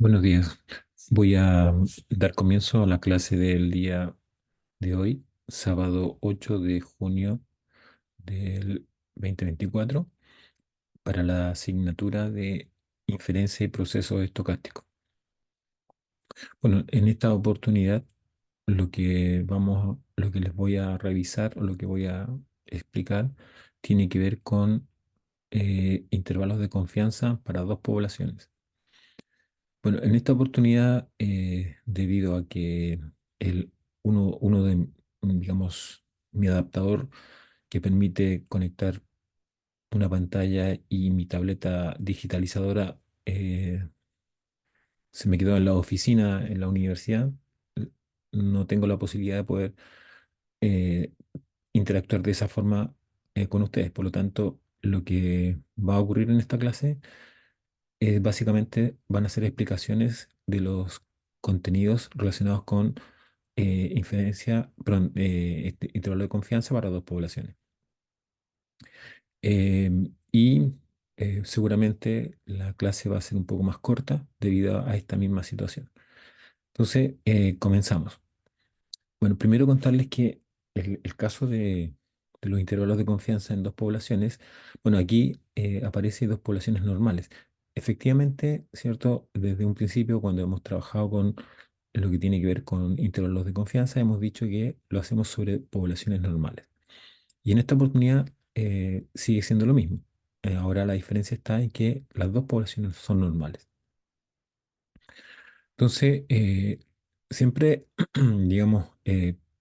Buenos días. Voy a dar comienzo a la clase del día de hoy, sábado 8 de junio del 2024, para la asignatura de inferencia y procesos estocásticos. Bueno, en esta oportunidad lo que les voy a revisar o lo que voy a explicar tiene que ver con intervalos de confianza para dos poblaciones. Bueno, en esta oportunidad, debido a que uno de, digamos, mi adaptador que permite conectar una pantalla y mi tableta digitalizadora se me quedó en la oficina, en la universidad, eh, no tengo la posibilidad de poder eh, interactuar de esa forma con ustedes. Por lo tanto, lo que va a ocurrir en esta clase básicamente van a ser explicaciones de los contenidos relacionados con intervalo de confianza para dos poblaciones. Seguramente la clase va a ser un poco más corta debido a esta misma situación. Entonces, comenzamos. Bueno, primero contarles que el caso de los intervalos de confianza en dos poblaciones, bueno, aquí aparece dos poblaciones normales. Efectivamente, ¿cierto? Desde un principio, cuando hemos trabajado con lo que tiene que ver con intervalos de confianza, hemos dicho que lo hacemos sobre poblaciones normales. Y en esta oportunidad sigue siendo lo mismo. Ahora la diferencia está en que las dos poblaciones son normales. Entonces, siempre, digamos,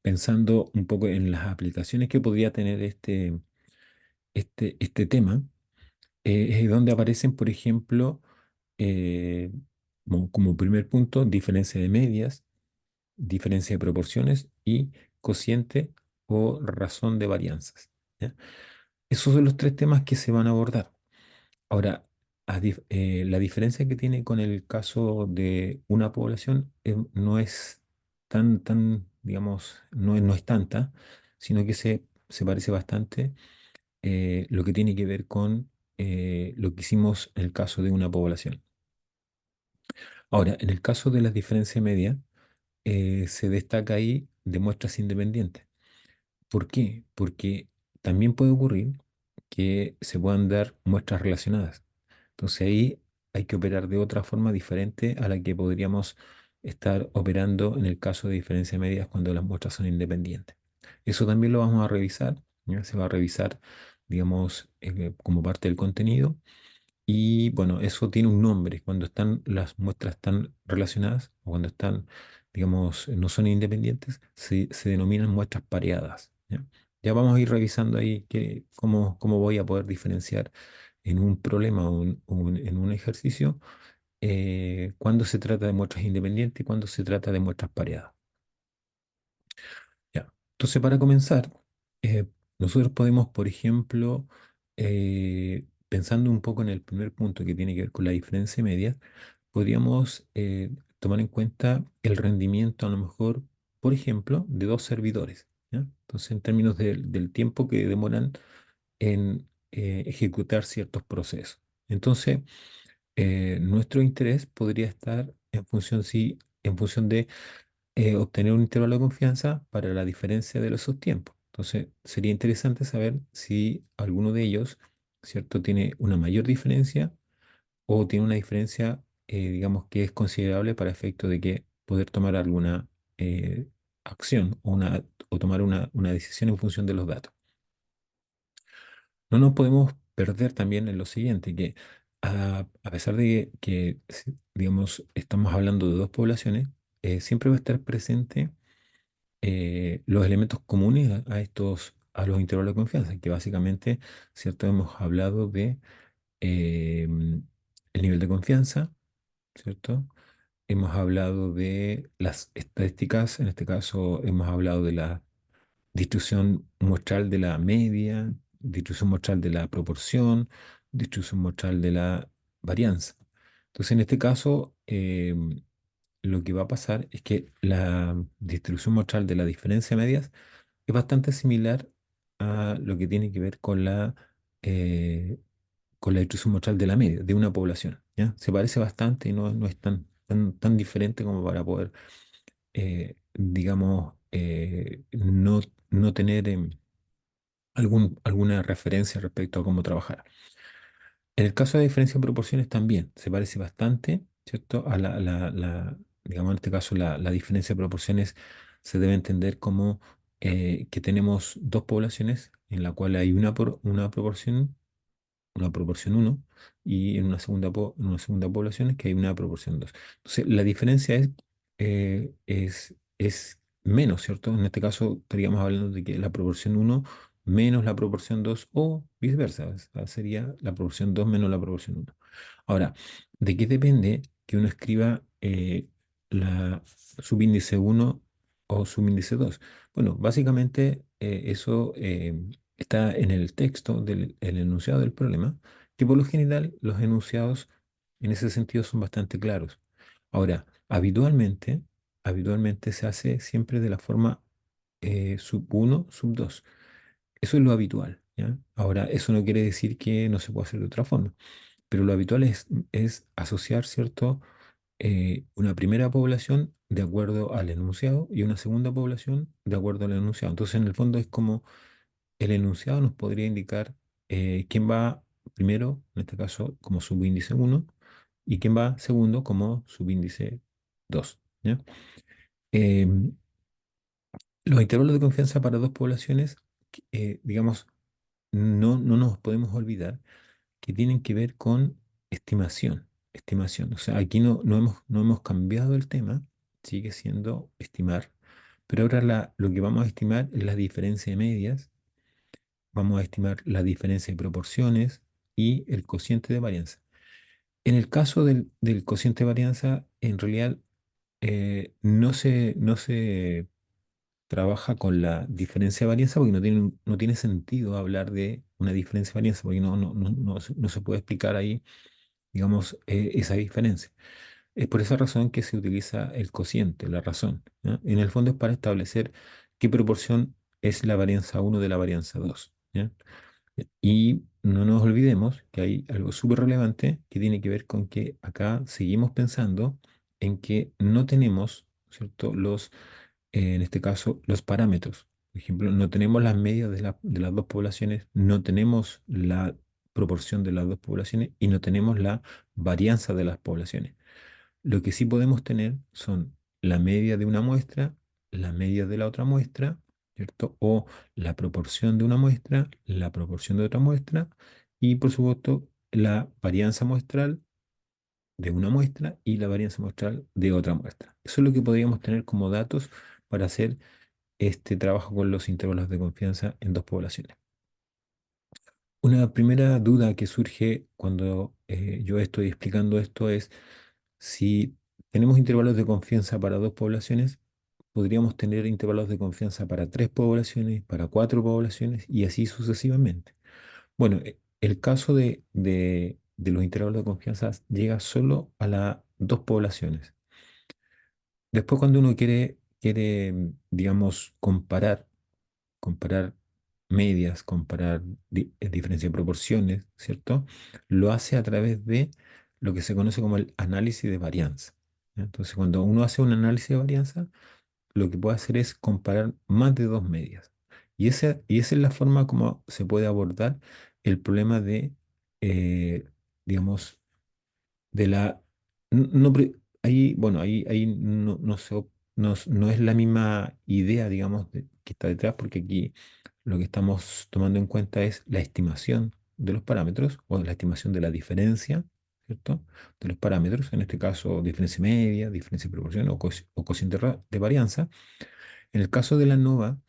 pensando un poco en las aplicaciones que podría tener este tema, es donde aparecen, por ejemplo, eh, como primer punto, diferencia de medias, diferencia de proporciones y cociente o razón de varianzas. ¿Ya? Esos son los tres temas que se van a abordar. Ahora, la diferencia que tiene con el caso de una población no es digamos, no es tanta, sino que se parece bastante lo que tiene que ver con lo que hicimos en el caso de una población. Ahora, en el caso de las diferencias medias, se destaca ahí de muestras independientes. ¿Por qué? Porque también puede ocurrir que se puedan dar muestras relacionadas. Entonces ahí hay que operar de otra forma diferente a la que podríamos estar operando en el caso de diferencias medias cuando las muestras son independientes. Eso también lo vamos a revisar, ¿ya? Se va a revisar, digamos, como parte del contenido. Y bueno, eso tiene un nombre. Cuando están las muestras tan relacionadas o cuando están, digamos, no son independientes, se denominan muestras pareadas. ¿Ya? Ya vamos a ir revisando ahí cómo voy a poder diferenciar en un problema o en un ejercicio cuando se trata de muestras independientes y cuando se trata de muestras pareadas. Ya. Entonces, para comenzar, eh, nosotros podemos, por ejemplo, pensando un poco en el primer punto que tiene que ver con la diferencia media, podríamos tomar en cuenta el rendimiento a lo mejor, por ejemplo, de dos servidores. ¿Ya? Entonces, en términos del tiempo que demoran en ejecutar ciertos procesos. Entonces, nuestro interés podría estar en función, sí, en función de obtener un intervalo de confianza para la diferencia de esos tiempos. Entonces, sería interesante saber si alguno de ellos, ¿cierto?, tiene una mayor diferencia o tiene una diferencia, digamos, que es considerable para efecto de que poder tomar alguna acción o tomar una decisión en función de los datos. No nos podemos perder también en lo siguiente, que a pesar de que, digamos, estamos hablando de dos poblaciones, siempre va a estar presente los elementos comunes a los intervalos de confianza, que básicamente, ¿cierto? Hemos hablado de el nivel de confianza, ¿cierto? Hemos hablado de las estadísticas, en este caso hemos hablado de la distribución muestral de la media, distribución muestral de la proporción, distribución muestral de la varianza. Entonces, en este caso, lo que va a pasar es que la distribución muestral de la diferencia de medias es bastante similar a lo que tiene que ver eh, con la distribución muestral de la media de una población, ¿ya? Se parece bastante y no es tan tan diferente como para poder, digamos, no tener alguna referencia respecto a cómo trabajar. En el caso de diferencia de proporciones también se parece bastante, ¿cierto? Digamos, en este caso, la diferencia de proporciones se debe entender como que tenemos dos poblaciones en la cual hay una proporción uno y en en una segunda población es que hay una proporción dos. Entonces, la diferencia es menos, ¿cierto? En este caso estaríamos hablando de que la proporción uno menos la proporción 2 o viceversa, o sea, sería la proporción 2 menos la proporción uno. Ahora, ¿de qué depende que uno escriba la subíndice uno o subíndice dos? Bueno, básicamente eso está en el texto del el enunciado del problema, que por lo general los enunciados en ese sentido son bastante claros. Ahora, habitualmente se hace siempre de la forma sub uno sub dos. Eso es lo habitual, ¿ya? Ahora, eso no quiere decir que no se pueda hacer de otra forma, pero lo habitual es asociar, ¿cierto? Una primera población de acuerdo al enunciado y una segunda población de acuerdo al enunciado. Entonces, en el fondo es como el enunciado nos podría indicar quién va primero, en este caso como subíndice uno y quién va segundo como subíndice 2. ¿Ya? Em, los intervalos de confianza para dos poblaciones, digamos, no nos podemos olvidar que tienen que ver con estimación. Estimación. O sea, aquí no hemos cambiado el tema, sigue siendo estimar, pero ahora lo que vamos a estimar es la diferencia de medias, vamos a estimar la diferencia de proporciones y el cociente de varianza. En el caso del cociente de varianza, en realidad no se trabaja con la diferencia de varianza porque no tiene sentido hablar de una diferencia de varianza porque no se puede explicar ahí, digamos, esa diferencia. Es por esa razón que se utiliza el cociente, la razón, ¿ya? En el fondo es para establecer qué proporción es la varianza uno de la varianza 2. ¿Ya? Y no nos olvidemos que hay algo súper relevante que tiene que ver con que acá seguimos pensando en que no tenemos, ¿cierto? En este caso, los parámetros. Por ejemplo, no tenemos las medias de las dos poblaciones, no tenemos la proporción de las dos poblaciones y no tenemos la varianza de las poblaciones. Lo que sí podemos tener son la media de una muestra, la media de la otra muestra, ¿cierto? O la proporción de una muestra, la proporción de otra muestra y, por supuesto, la varianza muestral de una muestra y la varianza muestral de otra muestra. Eso es lo que podríamos tener como datos para hacer este trabajo con los intervalos de confianza en dos poblaciones. Una primera duda que surge cuando yo estoy explicando esto es si tenemos intervalos de confianza para dos poblaciones, podríamos tener intervalos de confianza para tres poblaciones, para cuatro poblaciones y así sucesivamente. Bueno, el caso de los intervalos de confianza llega solo a las dos poblaciones. Después, cuando uno quiere, digamos, comparar medias, comparar diferencia de proporciones, ¿cierto? Lo hace a través de lo que se conoce como el análisis de varianza. ¿Ya? Entonces, cuando uno hace un análisis de varianza, lo que puede hacer es comparar más de dos medias. Y esa es la forma como se puede abordar el problema eh, digamos, de la... ahí, bueno, ahí no es la misma idea, digamos, que está detrás, porque aquí lo que estamos tomando en cuenta es la estimación de los parámetros o la estimación de la diferencia, ¿cierto? De los parámetros, en este caso diferencia media, diferencia de proporción o cociente de varianza. En el caso de la ANOVA,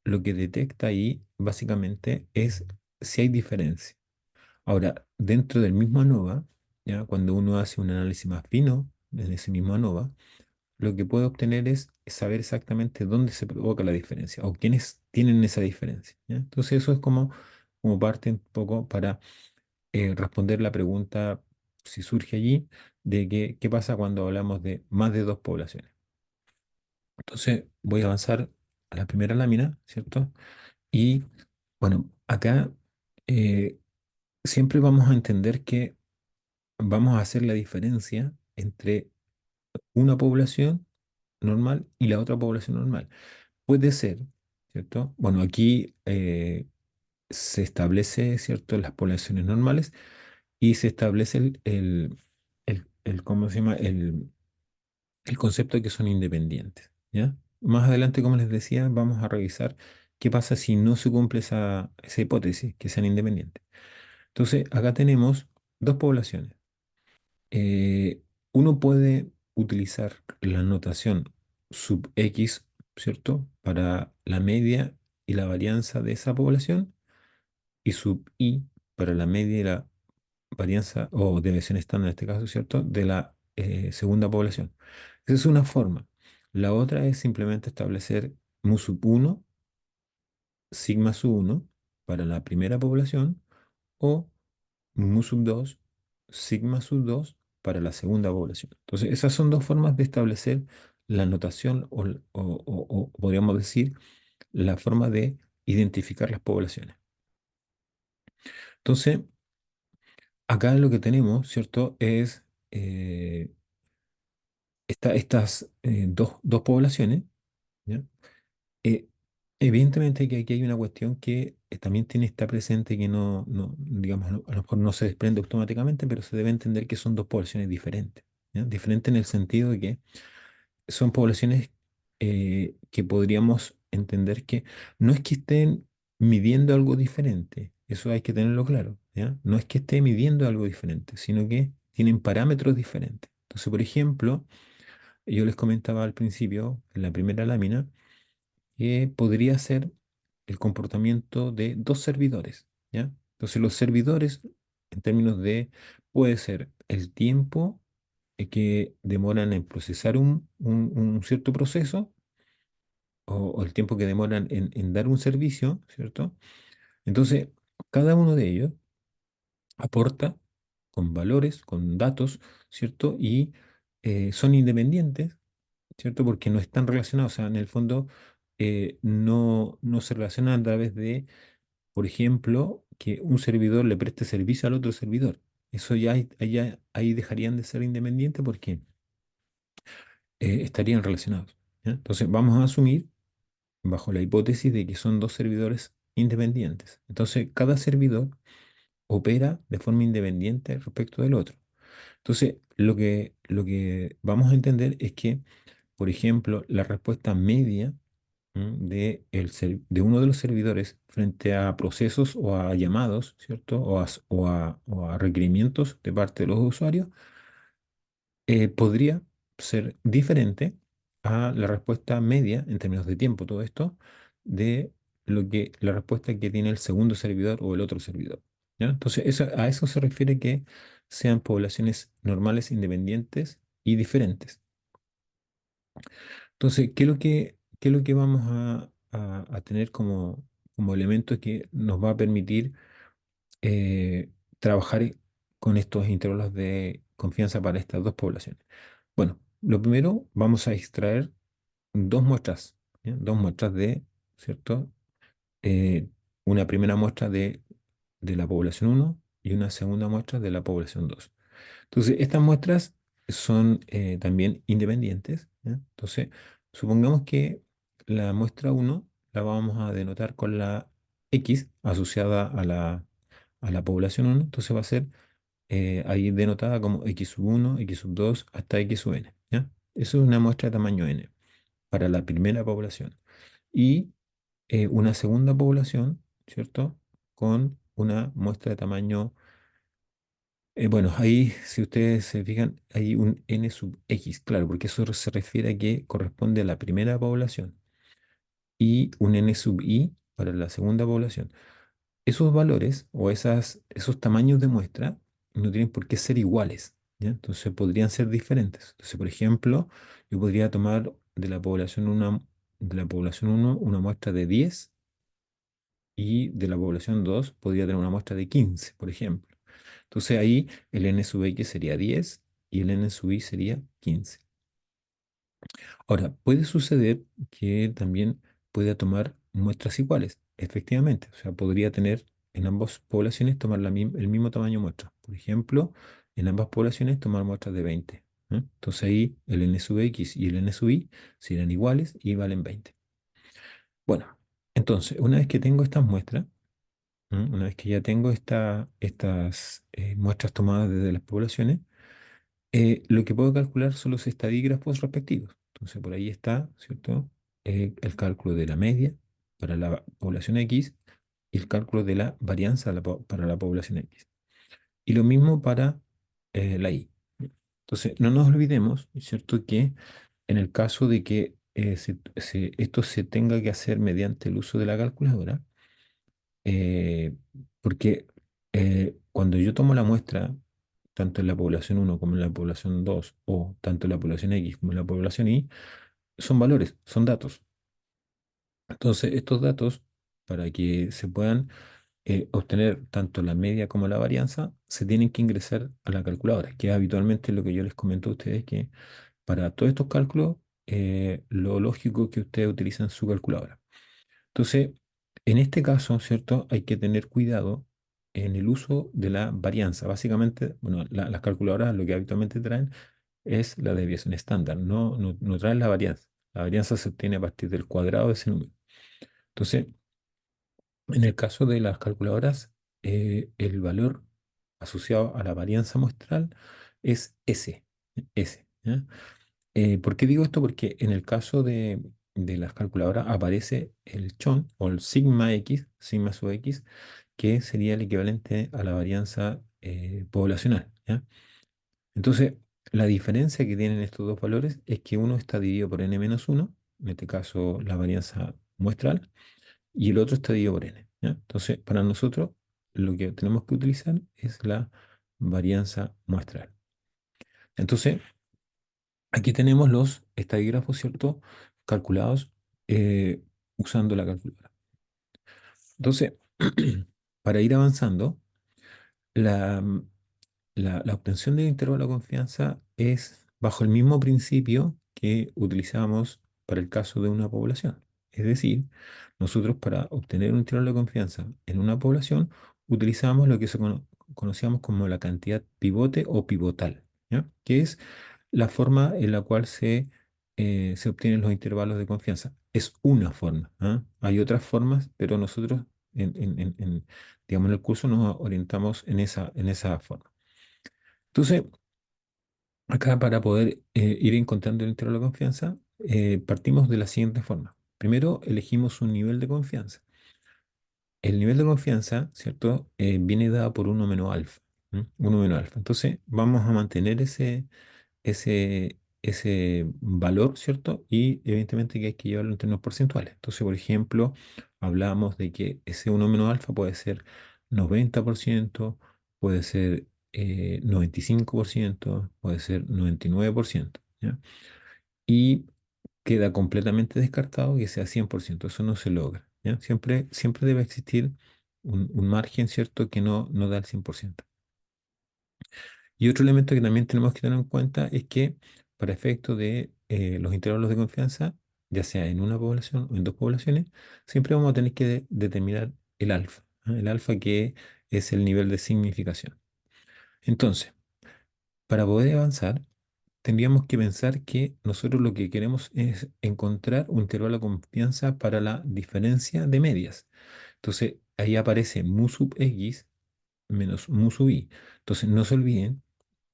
lo que detecta ahí básicamente es si hay diferencia. Ahora, dentro del mismo ANOVA, ¿ya? Cuando uno hace un análisis más fino en ese mismo ANOVA, lo que puede obtener es saber exactamente dónde se provoca la diferencia o quiénes tienen esa diferencia, ¿ya? Entonces eso es como parte un poco para responder la pregunta, si surge allí, de qué pasa cuando hablamos de más de dos poblaciones. Entonces voy a avanzar a la primera lámina, ¿cierto? Y bueno, acá siempre vamos a entender que vamos a hacer la diferencia entre una población normal y la otra población normal. Puede ser, ¿cierto? Bueno, aquí se establece, ¿cierto?, las poblaciones normales y se establece ¿cómo se llama? El concepto de que son independientes, ¿ya? Más adelante, como les decía, vamos a revisar qué pasa si no se cumple esa hipótesis, que sean independientes. Entonces, acá tenemos dos poblaciones. Eh, Uno puede utilizar la notación sub X, ¿cierto? Para la media y la varianza de esa población y sub I para la media y la varianza o deviación estándar en este caso, ¿cierto? De la segunda población. Esa es una forma. La otra es simplemente establecer mu sub uno sigma sub uno para la primera población o mu sub 2 sigma sub 2 para la segunda población. Entonces, esas son dos formas de establecer la notación o podríamos decir la forma de identificar las poblaciones. Entonces, acá lo que tenemos, ¿cierto? Es estas dos poblaciones, ¿ya? Eh, Evidentemente que aquí hay una cuestión que también tiene que estar presente que digamos, a lo mejor no se desprende automáticamente, pero se debe entender que son dos poblaciones diferentes, ¿ya? Diferentes en el sentido de que son poblaciones que podríamos entender que no es que estén midiendo algo diferente, eso hay que tenerlo claro, ¿ya? No es que esté midiendo algo diferente, sino que tienen parámetros diferentes. Entonces, por ejemplo, yo les comentaba al principio, en la primera lámina, que podría ser el comportamiento de dos servidores, ¿ya? Entonces, los servidores, en términos de, puede ser el tiempo que demoran en procesar un cierto proceso o el tiempo que demoran en dar un servicio, ¿cierto? Entonces, cada uno de ellos aporta con valores, con datos, ¿cierto? Y son independientes, ¿cierto? Porque no están relacionados, o sea, en el fondo no se relacionan a través de, por ejemplo, que un servidor le preste servicio al otro servidor. Eso ahí dejarían de ser independientes porque estarían relacionados, ¿ya? Entonces, vamos a asumir bajo la hipótesis de que son dos servidores independientes. Entonces, cada servidor opera de forma independiente respecto del otro. Entonces, lo que vamos a entender es que, por ejemplo, la respuesta media de uno de los servidores frente a procesos o a llamados, ¿cierto? O a requerimientos de parte de los usuarios, podría ser diferente a la respuesta media, en términos de tiempo, todo esto, de la respuesta que tiene el segundo servidor o el otro servidor, ¿ya? Entonces, a eso se refiere que sean poblaciones normales, independientes y diferentes. Entonces, ¿qué es lo que vamos a tener como elemento que nos va a permitir eh, trabajar con estos intervalos de confianza para estas dos poblaciones? Bueno, lo primero, vamos a extraer dos muestras, ¿ya? Dos muestras ¿cierto? Eh, una primera muestra de la población uno y una segunda muestra de la población 2. Entonces, estas muestras son también independientes, ¿ya? Entonces, supongamos que la muestra uno la vamos a denotar con la X asociada a la población uno. Entonces va a ser ahí denotada como X sub uno, X sub 2 hasta X sub n, ¿ya? Eso es una muestra de tamaño n para la primera población. Y una segunda población, ¿cierto? Con una muestra de tamaño, bueno, ahí si ustedes se fijan, hay un n sub x, claro, porque eso se refiere a que corresponde a la primera población y un n sub i para la segunda población. Esos valores o esos tamaños de muestra no tienen por qué ser iguales, ¿ya? Entonces podrían ser diferentes. Entonces, por ejemplo, yo podría tomar de la población uno una muestra de 10 y de la población 2 podría tener una muestra de 15, por ejemplo. Entonces ahí el n sub x sería 10 y el n sub i sería 15. Ahora, puede suceder que también pueda tomar muestras iguales, efectivamente. O sea, podría tener en ambas poblaciones tomar el mismo tamaño de muestra. Por ejemplo, en ambas poblaciones tomar muestras de 20. Entonces ahí el n sub x y el n sub y serán iguales y valen 20. Bueno, entonces una vez que tengo estas muestras, una vez que ya tengo estas muestras tomadas desde las poblaciones, lo que puedo calcular son los estadígrafos respectivos. Entonces por ahí está, ¿cierto? El cálculo de la media para la población X y el cálculo de la varianza para la población X. Y lo mismo para la Y. Entonces, no nos olvidemos, ¿cierto?, que en el caso de que esto se tenga que hacer mediante el uso de la calculadora, eh, porque cuando yo tomo la muestra, tanto en la población uno como en la población 2 o tanto en la población X como en la población Y, son valores, son datos. Entonces, estos datos, para que se puedan obtener tanto la media como la varianza, se tienen que ingresar a la calculadora, que es habitualmente lo que yo les comento a ustedes, que para todos estos cálculos, lo lógico es que ustedes utilicen su calculadora. Entonces, en este caso, ¿cierto? Hay que tener cuidado en el uso de la varianza. Básicamente, bueno, las calculadoras lo que habitualmente traen es la desviación estándar, no traen la varianza. La varianza se obtiene a partir del cuadrado de ese número. Entonces, en el caso de las calculadoras, el valor asociado a la varianza muestral es S. ¿Ya? ¿Por qué digo esto? Porque en el caso de las calculadoras aparece el chon o el sigma X, sigma sub X, que sería el equivalente a la varianza poblacional. ¿Ya? Entonces, la diferencia que tienen estos dos valores es que uno está dividido por n-1, en este caso la varianza muestral, y el otro está dividido por n. ¿Ya? Entonces, para nosotros, lo que tenemos que utilizar es la varianza muestral. Entonces, aquí tenemos los estadígrafos, ¿cierto? Calculados usando la calculadora. Entonces, para ir avanzando, la, la obtención del intervalo de confianza es bajo el mismo principio que utilizamos para el caso de una población. Es decir, nosotros para obtener un intervalo de confianza en una población utilizamos lo que conocíamos como la cantidad pivote o pivotal, ¿ya? Que es la forma en la cual se obtienen los intervalos de confianza. Es una forma, ¿ah? Hay otras formas, pero nosotros digamos, en el curso nos orientamos en esa forma. Entonces, acá para poder ir encontrando el intervalo de confianza, partimos de la siguiente forma. Primero elegimos un nivel de confianza. El nivel de confianza, ¿cierto? Viene dado por uno menos alfa. 1 menos alfa. Entonces, vamos a mantener ese valor, ¿cierto? Y evidentemente que hay que llevarlo en términos porcentuales. Entonces, por ejemplo, hablamos de que ese uno menos alfa puede ser 90%, puede ser 95%, puede ser 99%, ¿ya? Y queda completamente descartado que sea 100%. Eso no se logra, ¿ya? Siempre debe existir un margen, ¿cierto?, que no da el 100%. Y otro elemento que también tenemos que tener en cuenta es que para efecto de los intervalos de confianza, ya sea en una población o en dos poblaciones, siempre vamos a tener que determinar el alfa, ¿ah? El alfa que es el nivel de significación. Entonces, para poder avanzar, tendríamos que pensar que nosotros lo que queremos es encontrar un intervalo de confianza para la diferencia de medias. Entonces, ahí aparece mu sub x menos mu sub i. Entonces, no se olviden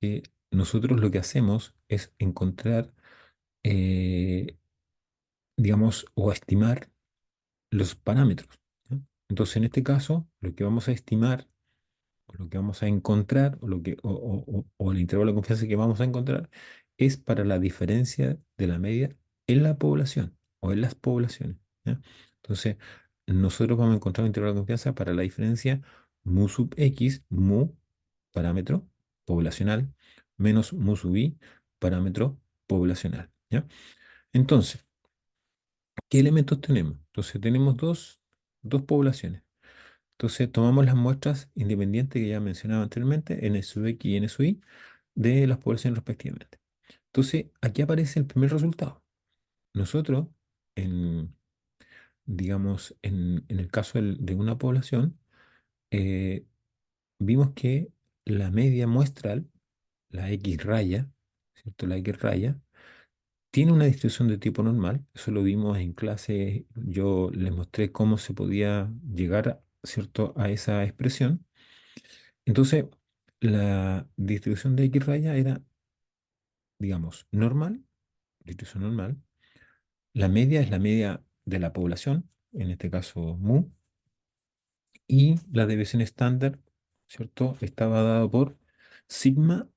que nosotros lo que hacemos es encontrar, eh, digamos, o estimar los parámetros, ¿ya? Entonces, en este caso, lo que vamos a estimar, o lo que vamos a encontrar, o el intervalo de confianza que vamos a encontrar, es para la diferencia de la media en la población o en las poblaciones, ¿ya? Entonces, nosotros vamos a encontrar un intervalo de confianza para la diferencia mu sub x, mu, parámetro poblacional, menos mu sub i, parámetro poblacional, ¿ya? Entonces, ¿qué elementos tenemos? Entonces, tenemos dos poblaciones. Entonces, tomamos las muestras independientes que ya mencionaba anteriormente, N sub x y N sub i, de las poblaciones respectivamente. Entonces, aquí aparece el primer resultado. Nosotros, en, digamos, en el caso de una población, eh, vimos que la media muestral, la X raya, ¿cierto? La X raya, tiene una distribución de tipo normal, eso lo vimos en clase, yo les mostré cómo se podía llegar, ¿cierto?, a esa expresión. Entonces, la distribución de X raya era, digamos, normal, distribución normal. La media es la media de la población, en este caso mu, y la desviación estándar, ¿cierto? Estaba dado por sigma,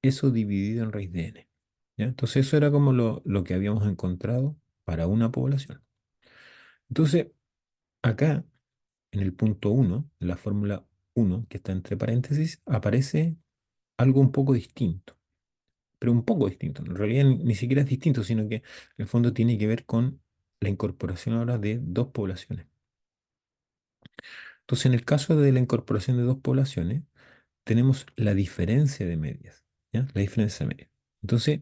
eso dividido en raíz de n. ¿Ya? Entonces eso era como lo que habíamos encontrado para una población. Entonces, acá, en el punto uno de la fórmula uno que está entre paréntesis, aparece algo un poco distinto, pero un poco distinto. En realidad ni siquiera es distinto, sino que en el fondo tiene que ver con la incorporación ahora de dos poblaciones. Entonces, en el caso de la incorporación de dos poblaciones, tenemos la diferencia de medias, ¿ya? La diferencia de medias. Entonces,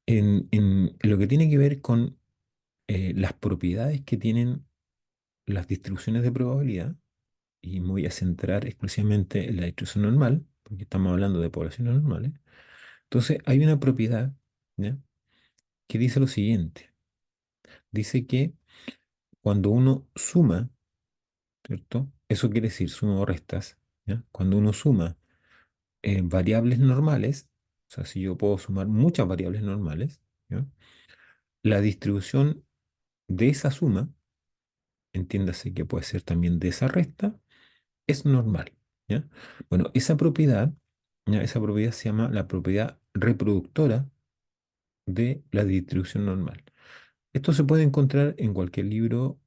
en lo que tiene que ver con las propiedades que tienen las distribuciones de probabilidad, y me voy a centrar exclusivamente en la distribución normal, porque estamos hablando de poblaciones normales, entonces hay una propiedad, ¿ya?, que dice lo siguiente. Dice que cuando uno suma, ¿cierto? Eso quiere decir suma o restas, ¿ya? Cuando uno suma variables normales, o sea, si yo puedo sumar muchas variables normales, ¿ya?, la distribución de esa suma, entiéndase que puede ser también de esa resta, es normal, ¿ya? Bueno, esa propiedad, ¿ya?, esa propiedad se llama la propiedad reproductora de la distribución normal. Esto se puede encontrar en cualquier libro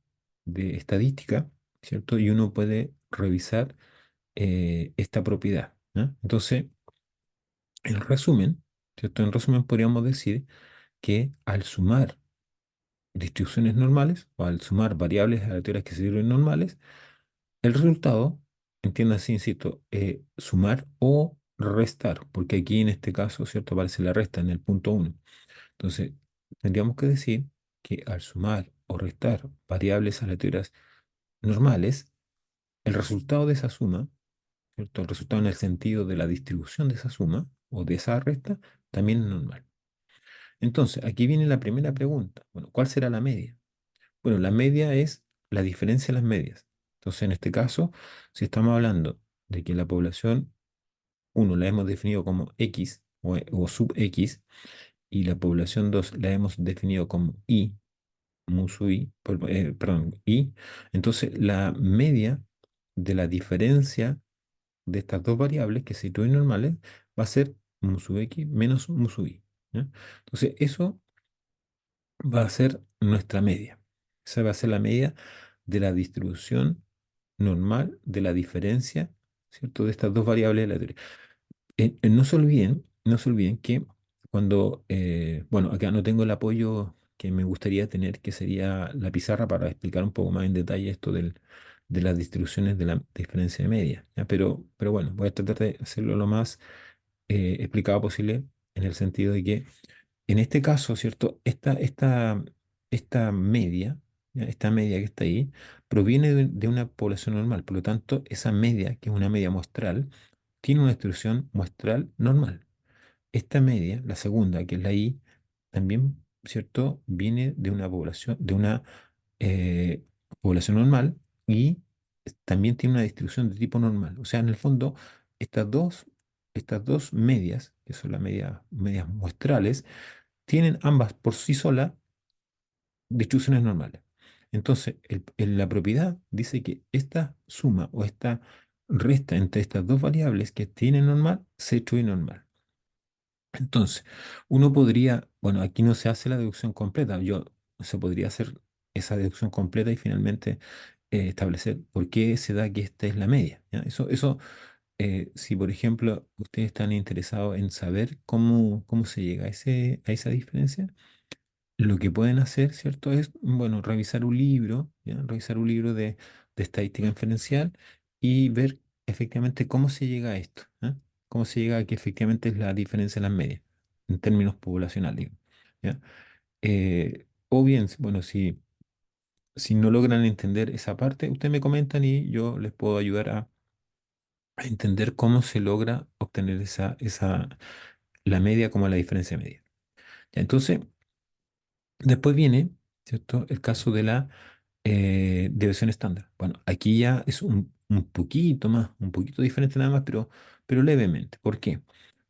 de estadística, ¿cierto? Y uno puede revisar esta propiedad, ¿ya? Entonces, en resumen, ¿cierto? En resumen, podríamos decir que al sumar distribuciones normales o al sumar variables aleatorias que se dieron normales, el resultado, entiéndase, insisto, sumar o restar, porque aquí en este caso, ¿cierto?, aparece la resta en el punto uno. Entonces, tendríamos que decir que al sumar o restar variables aleatorias normales, el resultado de esa suma, ¿cierto?, el resultado en el sentido de la distribución de esa suma o de esa resta, también es normal. Entonces, aquí viene la primera pregunta. Bueno, ¿cuál será la media? Bueno, la media es la diferencia de las medias. Entonces, en este caso, si estamos hablando de que la población uno la hemos definido como X o sub X y la población 2 la hemos definido como Y, mu sub I, perdón, Y, entonces la media de la diferencia de estas dos variables, que se y normales, va a ser mu sub X menos mu sub Y, ¿ya? Entonces, eso va a ser nuestra media. Esa va a ser la media de la distribución normal de la diferencia, ¿cierto?, de estas dos variables aleatorias. No se olviden que cuando, bueno, acá no tengo el apoyo que me gustaría tener, que sería la pizarra para explicar un poco más en detalle esto de las distribuciones de la diferencia de media, ¿ya? Pero bueno, voy a tratar de hacerlo lo más explicado posible en el sentido de que en este caso, ¿cierto? Esta media, ¿ya?, esta media que está ahí, proviene de una población normal. Por lo tanto, esa media, que es una media muestral, tiene una distribución muestral normal. Esta media, la segunda, que es la I, también, ¿cierto?, viene de una eh, población normal y también tiene una distribución de tipo normal. O sea, en el fondo, estas dos medias, que son las medias muestrales, tienen ambas por sí solas distribuciones normales. Entonces, la propiedad dice que esta suma o esta resta entre estas dos variables que tienen normal se distribuye normal. Entonces, uno podría, bueno, aquí no se hace la deducción completa, se podría hacer esa deducción completa y finalmente establecer por qué se da que esta es la media, ¿ya? Si por ejemplo ustedes están interesados en saber cómo se llega a a esa diferencia, lo que pueden hacer, ¿cierto? Es, bueno, revisar un libro, ¿ya? Revisar un libro de estadística inferencial y ver efectivamente cómo se llega a esto, ¿ya? Cómo se llega a que efectivamente es la diferencia en las medias, en términos poblacionales, digo, ¿ya? O bien, bueno, si no logran entender esa parte, ustedes me comentan y yo les puedo ayudar a entender cómo se logra obtener la media como la diferencia media. Ya, entonces, después viene, ¿cierto? El caso de la deviación estándar. Bueno, aquí ya es un poquito más, un poquito diferente nada más, pero levemente. ¿Por qué?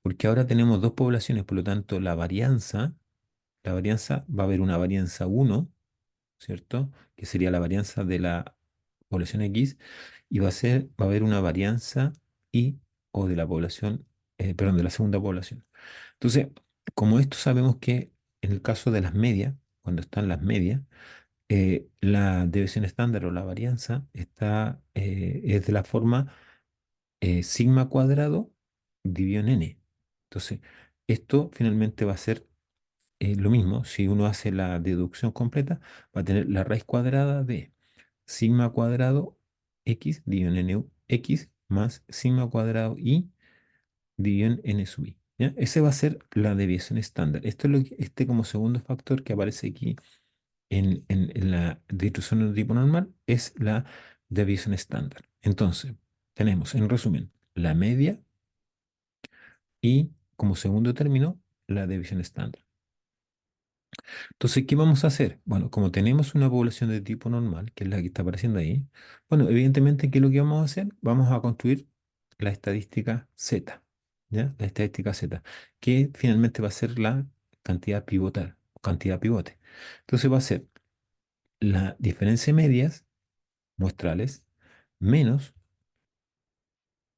Porque ahora tenemos dos poblaciones, por lo tanto, la varianza va a haber una varianza uno, ¿cierto? Que sería la varianza de la población X, y va a haber una varianza Y o de la población, perdón, de la segunda población. Entonces, como esto sabemos que en el caso de las medias, cuando están las medias, la deviación estándar o la varianza es de la forma sigma cuadrado dividido en n. Entonces, esto finalmente va a ser lo mismo. Si uno hace la deducción completa, va a tener la raíz cuadrada de sigma cuadrado x dividido en n x más sigma cuadrado y dividido en n sub i. ¿Ya? Ese va a ser la deviación estándar. Esto es este como segundo factor que aparece aquí en la distribución de tipo normal, es la deviación estándar. Entonces, tenemos en resumen la media y como segundo término la deviación estándar. Entonces, ¿qué vamos a hacer? Bueno, como tenemos una población de tipo normal, que es la que está apareciendo ahí, bueno, evidentemente, ¿qué es lo que vamos a hacer? Vamos a construir la estadística Z, ¿ya? La estadística Z, que finalmente va a ser la cantidad pivotal, o cantidad pivote. Entonces va a ser la diferencia de medias muestrales menos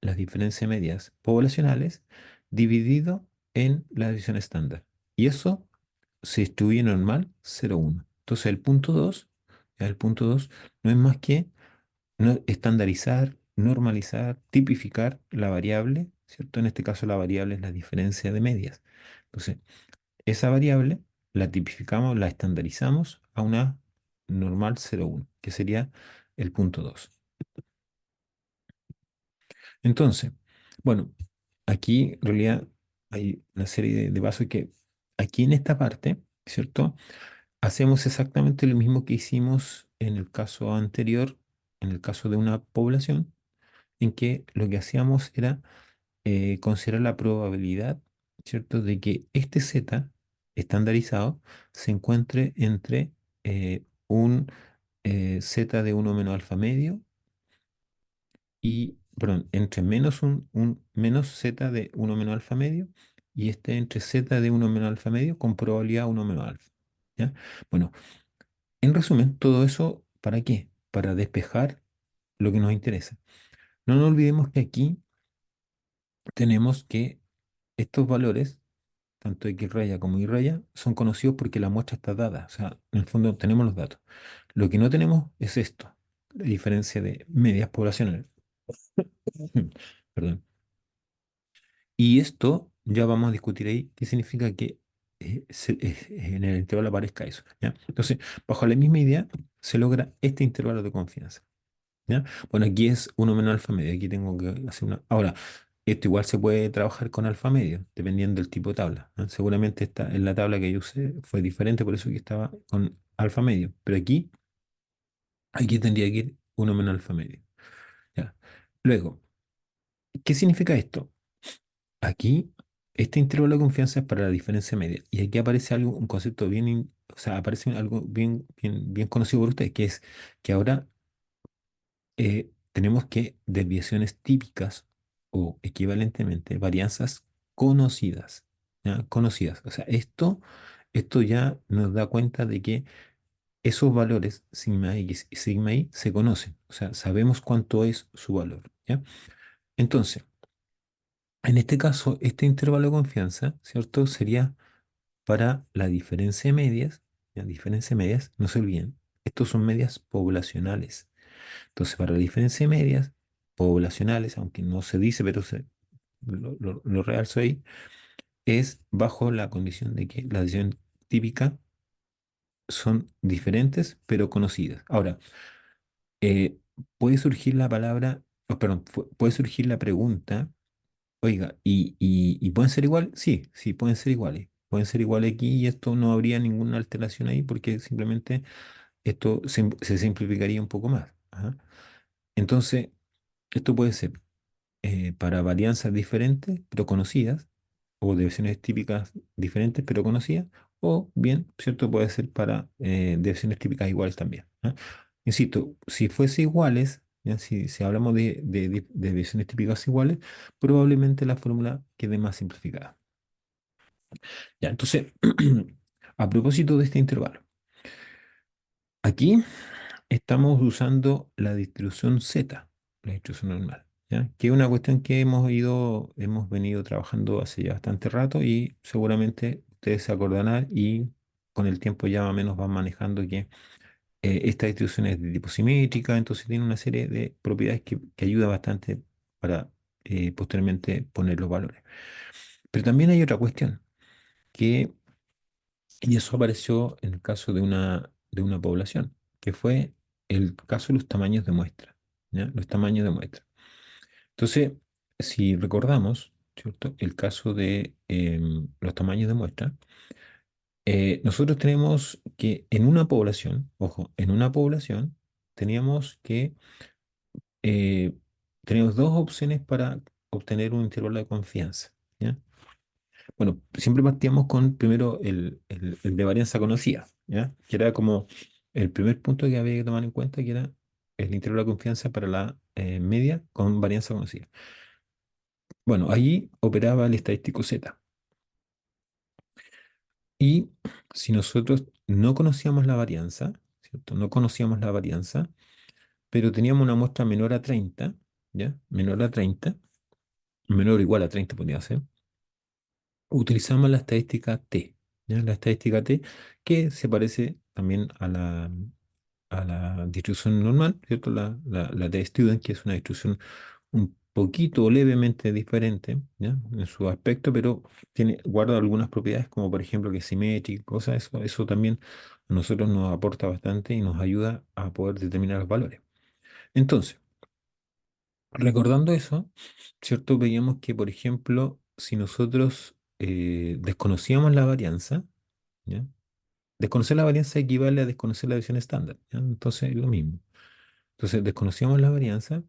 las diferencias medias poblacionales dividido en la división estándar. Y eso se distribuye normal 0,1. Entonces el punto 2, ya el punto 2 no es más que estandarizar, normalizar, tipificar la variable, ¿cierto? En este caso la variable es la diferencia de medias. Entonces, esa variable la tipificamos, la estandarizamos a una normal 0,1, que sería el punto 2. Entonces, bueno, aquí en realidad hay una serie de pasos que aquí en esta parte, ¿cierto? Hacemos exactamente lo mismo que hicimos en el caso anterior, en el caso de una población, en que lo que hacíamos era considerar la probabilidad, ¿cierto? De que este Z estandarizado se encuentre entre un Z de uno menos alfa medio perdón, entre un menos z de uno menos alfa medio y este entre z de uno menos alfa medio con probabilidad uno menos alfa. ¿Ya? Bueno, en resumen, todo eso, ¿para qué? Para despejar lo que nos interesa. No nos olvidemos que aquí tenemos que estos valores, tanto X raya como Y raya, son conocidos porque la muestra está dada. O sea, en el fondo tenemos los datos. Lo que no tenemos es esto, la diferencia de medias poblacionales. Perdón. Y esto ya vamos a discutir ahí qué significa que en el intervalo aparezca eso, ¿ya? Entonces, bajo la misma idea, se logra este intervalo de confianza, ¿ya? Bueno, aquí es uno menos alfa medio, aquí tengo que hacer una... Ahora, esto igual se puede trabajar con alfa medio, dependiendo del tipo de tabla, ¿no? Seguramente en la tabla que yo usé fue diferente, por eso que estaba con alfa medio, pero aquí tendría que ir uno menos alfa medio, ¿ya? Luego, ¿qué significa esto? Aquí, este intervalo de confianza es para la diferencia media. Y aquí aparece algo, un concepto bien, o sea, aparece algo bien conocido por ustedes, que es que ahora tenemos que desviaciones típicas o equivalentemente varianzas conocidas. ¿Ya? Conocidas. O sea, esto ya nos da cuenta de que esos valores, sigma X y sigma Y, se conocen. O sea, sabemos cuánto es su valor. ¿Ya? Entonces, en este caso, este intervalo de confianza, ¿cierto? Sería para la diferencia de medias. ¿Ya? Diferencia de medias, no se olviden, estos son medias poblacionales. Entonces, para la diferencia de medias poblacionales, aunque no se dice, pero lo realzo ahí, es bajo la condición de que la decisión típica son diferentes, pero conocidas. Ahora, eh, puede surgir la palabra, oh, perdón, puede surgir la pregunta. Oiga, ¿y pueden ser igual? Sí, sí, pueden ser iguales. Pueden ser iguales aquí y esto no habría ninguna alteración ahí porque simplemente esto se simplificaría un poco más. Ajá. Entonces, esto puede ser para varianzas diferentes, pero conocidas, o desviaciones típicas diferentes pero conocidas, o bien, ¿cierto? Puede ser para desviaciones típicas iguales también. ¿Ah? Insisto, si fuese iguales, ¿ya? Si hablamos de desviaciones típicas iguales, probablemente la fórmula quede más simplificada. Ya, entonces, a propósito de este intervalo, aquí estamos usando la distribución Z, la distribución normal, ¿ya? Que es una cuestión que hemos venido trabajando hace ya bastante rato y seguramente ustedes se acordarán y con el tiempo ya más o menos van manejando que esta distribución es de tipo simétrica, entonces tiene una serie de propiedades que ayuda bastante para posteriormente poner los valores. Pero también hay otra cuestión, que, y eso apareció en el caso de una población, que fue el caso de los tamaños de muestra, ¿ya? Los tamaños de muestra. Entonces, si recordamos, ¿cierto? El caso de los tamaños de muestra, nosotros tenemos que en una población, ojo, en una población teníamos que eh, tenemos dos opciones para obtener un intervalo de confianza, ¿ya? Bueno, siempre partíamos con primero el de varianza conocida, ¿ya? Que era como el primer punto que había que tomar en cuenta, que era el intervalo de confianza para la media con varianza conocida. Bueno, allí operaba el estadístico Z. Y si nosotros no conocíamos la varianza, ¿cierto? No conocíamos la varianza, pero teníamos una muestra menor a 30, ¿ya? Menor a 30, menor o igual a 30 podría ser, utilizamos la estadística T, ¿ya? La estadística T que se parece también a la distribución normal, ¿cierto? La T-Student, que es una distribución un poquito o levemente diferente, ¿ya? En su aspecto, pero guarda algunas propiedades, como por ejemplo que es simétrica, cosas, eso también a nosotros nos aporta bastante y nos ayuda a poder determinar los valores. Entonces, recordando eso, ¿cierto? Veíamos que, por ejemplo, si nosotros desconocíamos la varianza, ¿ya? Desconocer la varianza equivale a desconocer la visión estándar, ¿ya? Entonces es lo mismo. Entonces desconocíamos la varianza,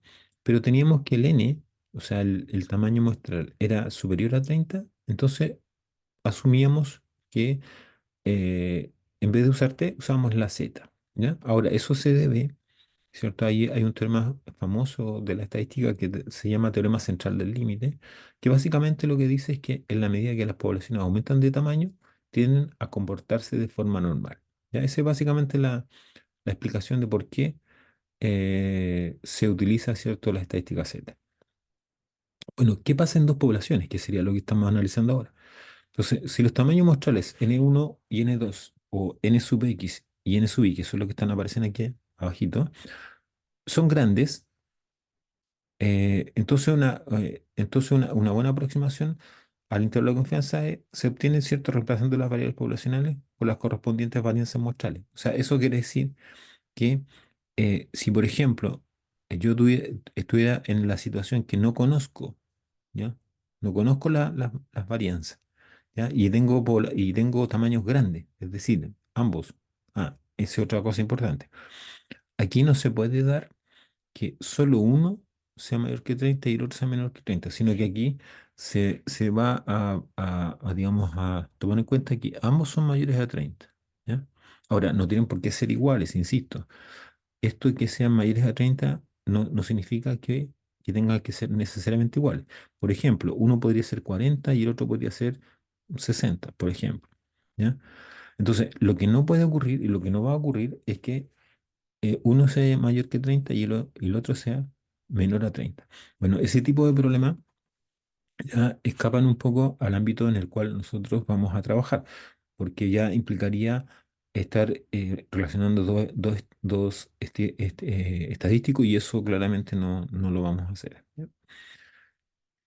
pero teníamos que el n, o sea, el tamaño muestral, era superior a 30, entonces asumíamos que en vez de usar t, usábamos la z, ¿ya? Ahora, eso se debe, ¿cierto? Ahí hay un teorema famoso de la estadística que se llama teorema central del límite, que básicamente lo que dice es que en la medida que las poblaciones aumentan de tamaño, tienden a comportarse de forma normal. ¿Ya? Esa es básicamente la explicación de por qué se utiliza, ¿cierto?, la estadística Z. Bueno, ¿qué pasa en dos poblaciones? Que sería lo que estamos analizando ahora. Entonces, si los tamaños muestrales N1 y N2, o N sub X y N sub Y, que son los que están apareciendo aquí abajito, son grandes, entonces una buena aproximación al intervalo de confianza se obtiene, ¿cierto?, reemplazando las variables poblacionales con las correspondientes varianzas muestrales. O sea, eso quiere decir que si, por ejemplo, yo estuviera en la situación que no conozco, ¿ya? No conozco las varianzas, ¿ya? Y tengo tamaños grandes, es decir, ambos. Esa es otra cosa importante. Aquí no se puede dar que solo uno sea mayor que 30 y el otro sea menor que 30, sino que aquí se va digamos, a tomar en cuenta que ambos son mayores a 30, ¿ya? Ahora, no tienen por qué ser iguales, insisto. Esto de que sean mayores a 30 no significa que tenga que ser necesariamente igual. Por ejemplo, uno podría ser 40 y el otro podría ser 60, por ejemplo, ¿ya? Entonces, lo que no puede ocurrir y lo que no va a ocurrir es que uno sea mayor que 30 y el otro sea menor a 30. Bueno, ese tipo de problemas ya escapan un poco al ámbito en el cual nosotros vamos a trabajar, porque ya implicaría estar relacionando dos estadísticos y eso claramente no lo vamos a hacer. ¿Ya?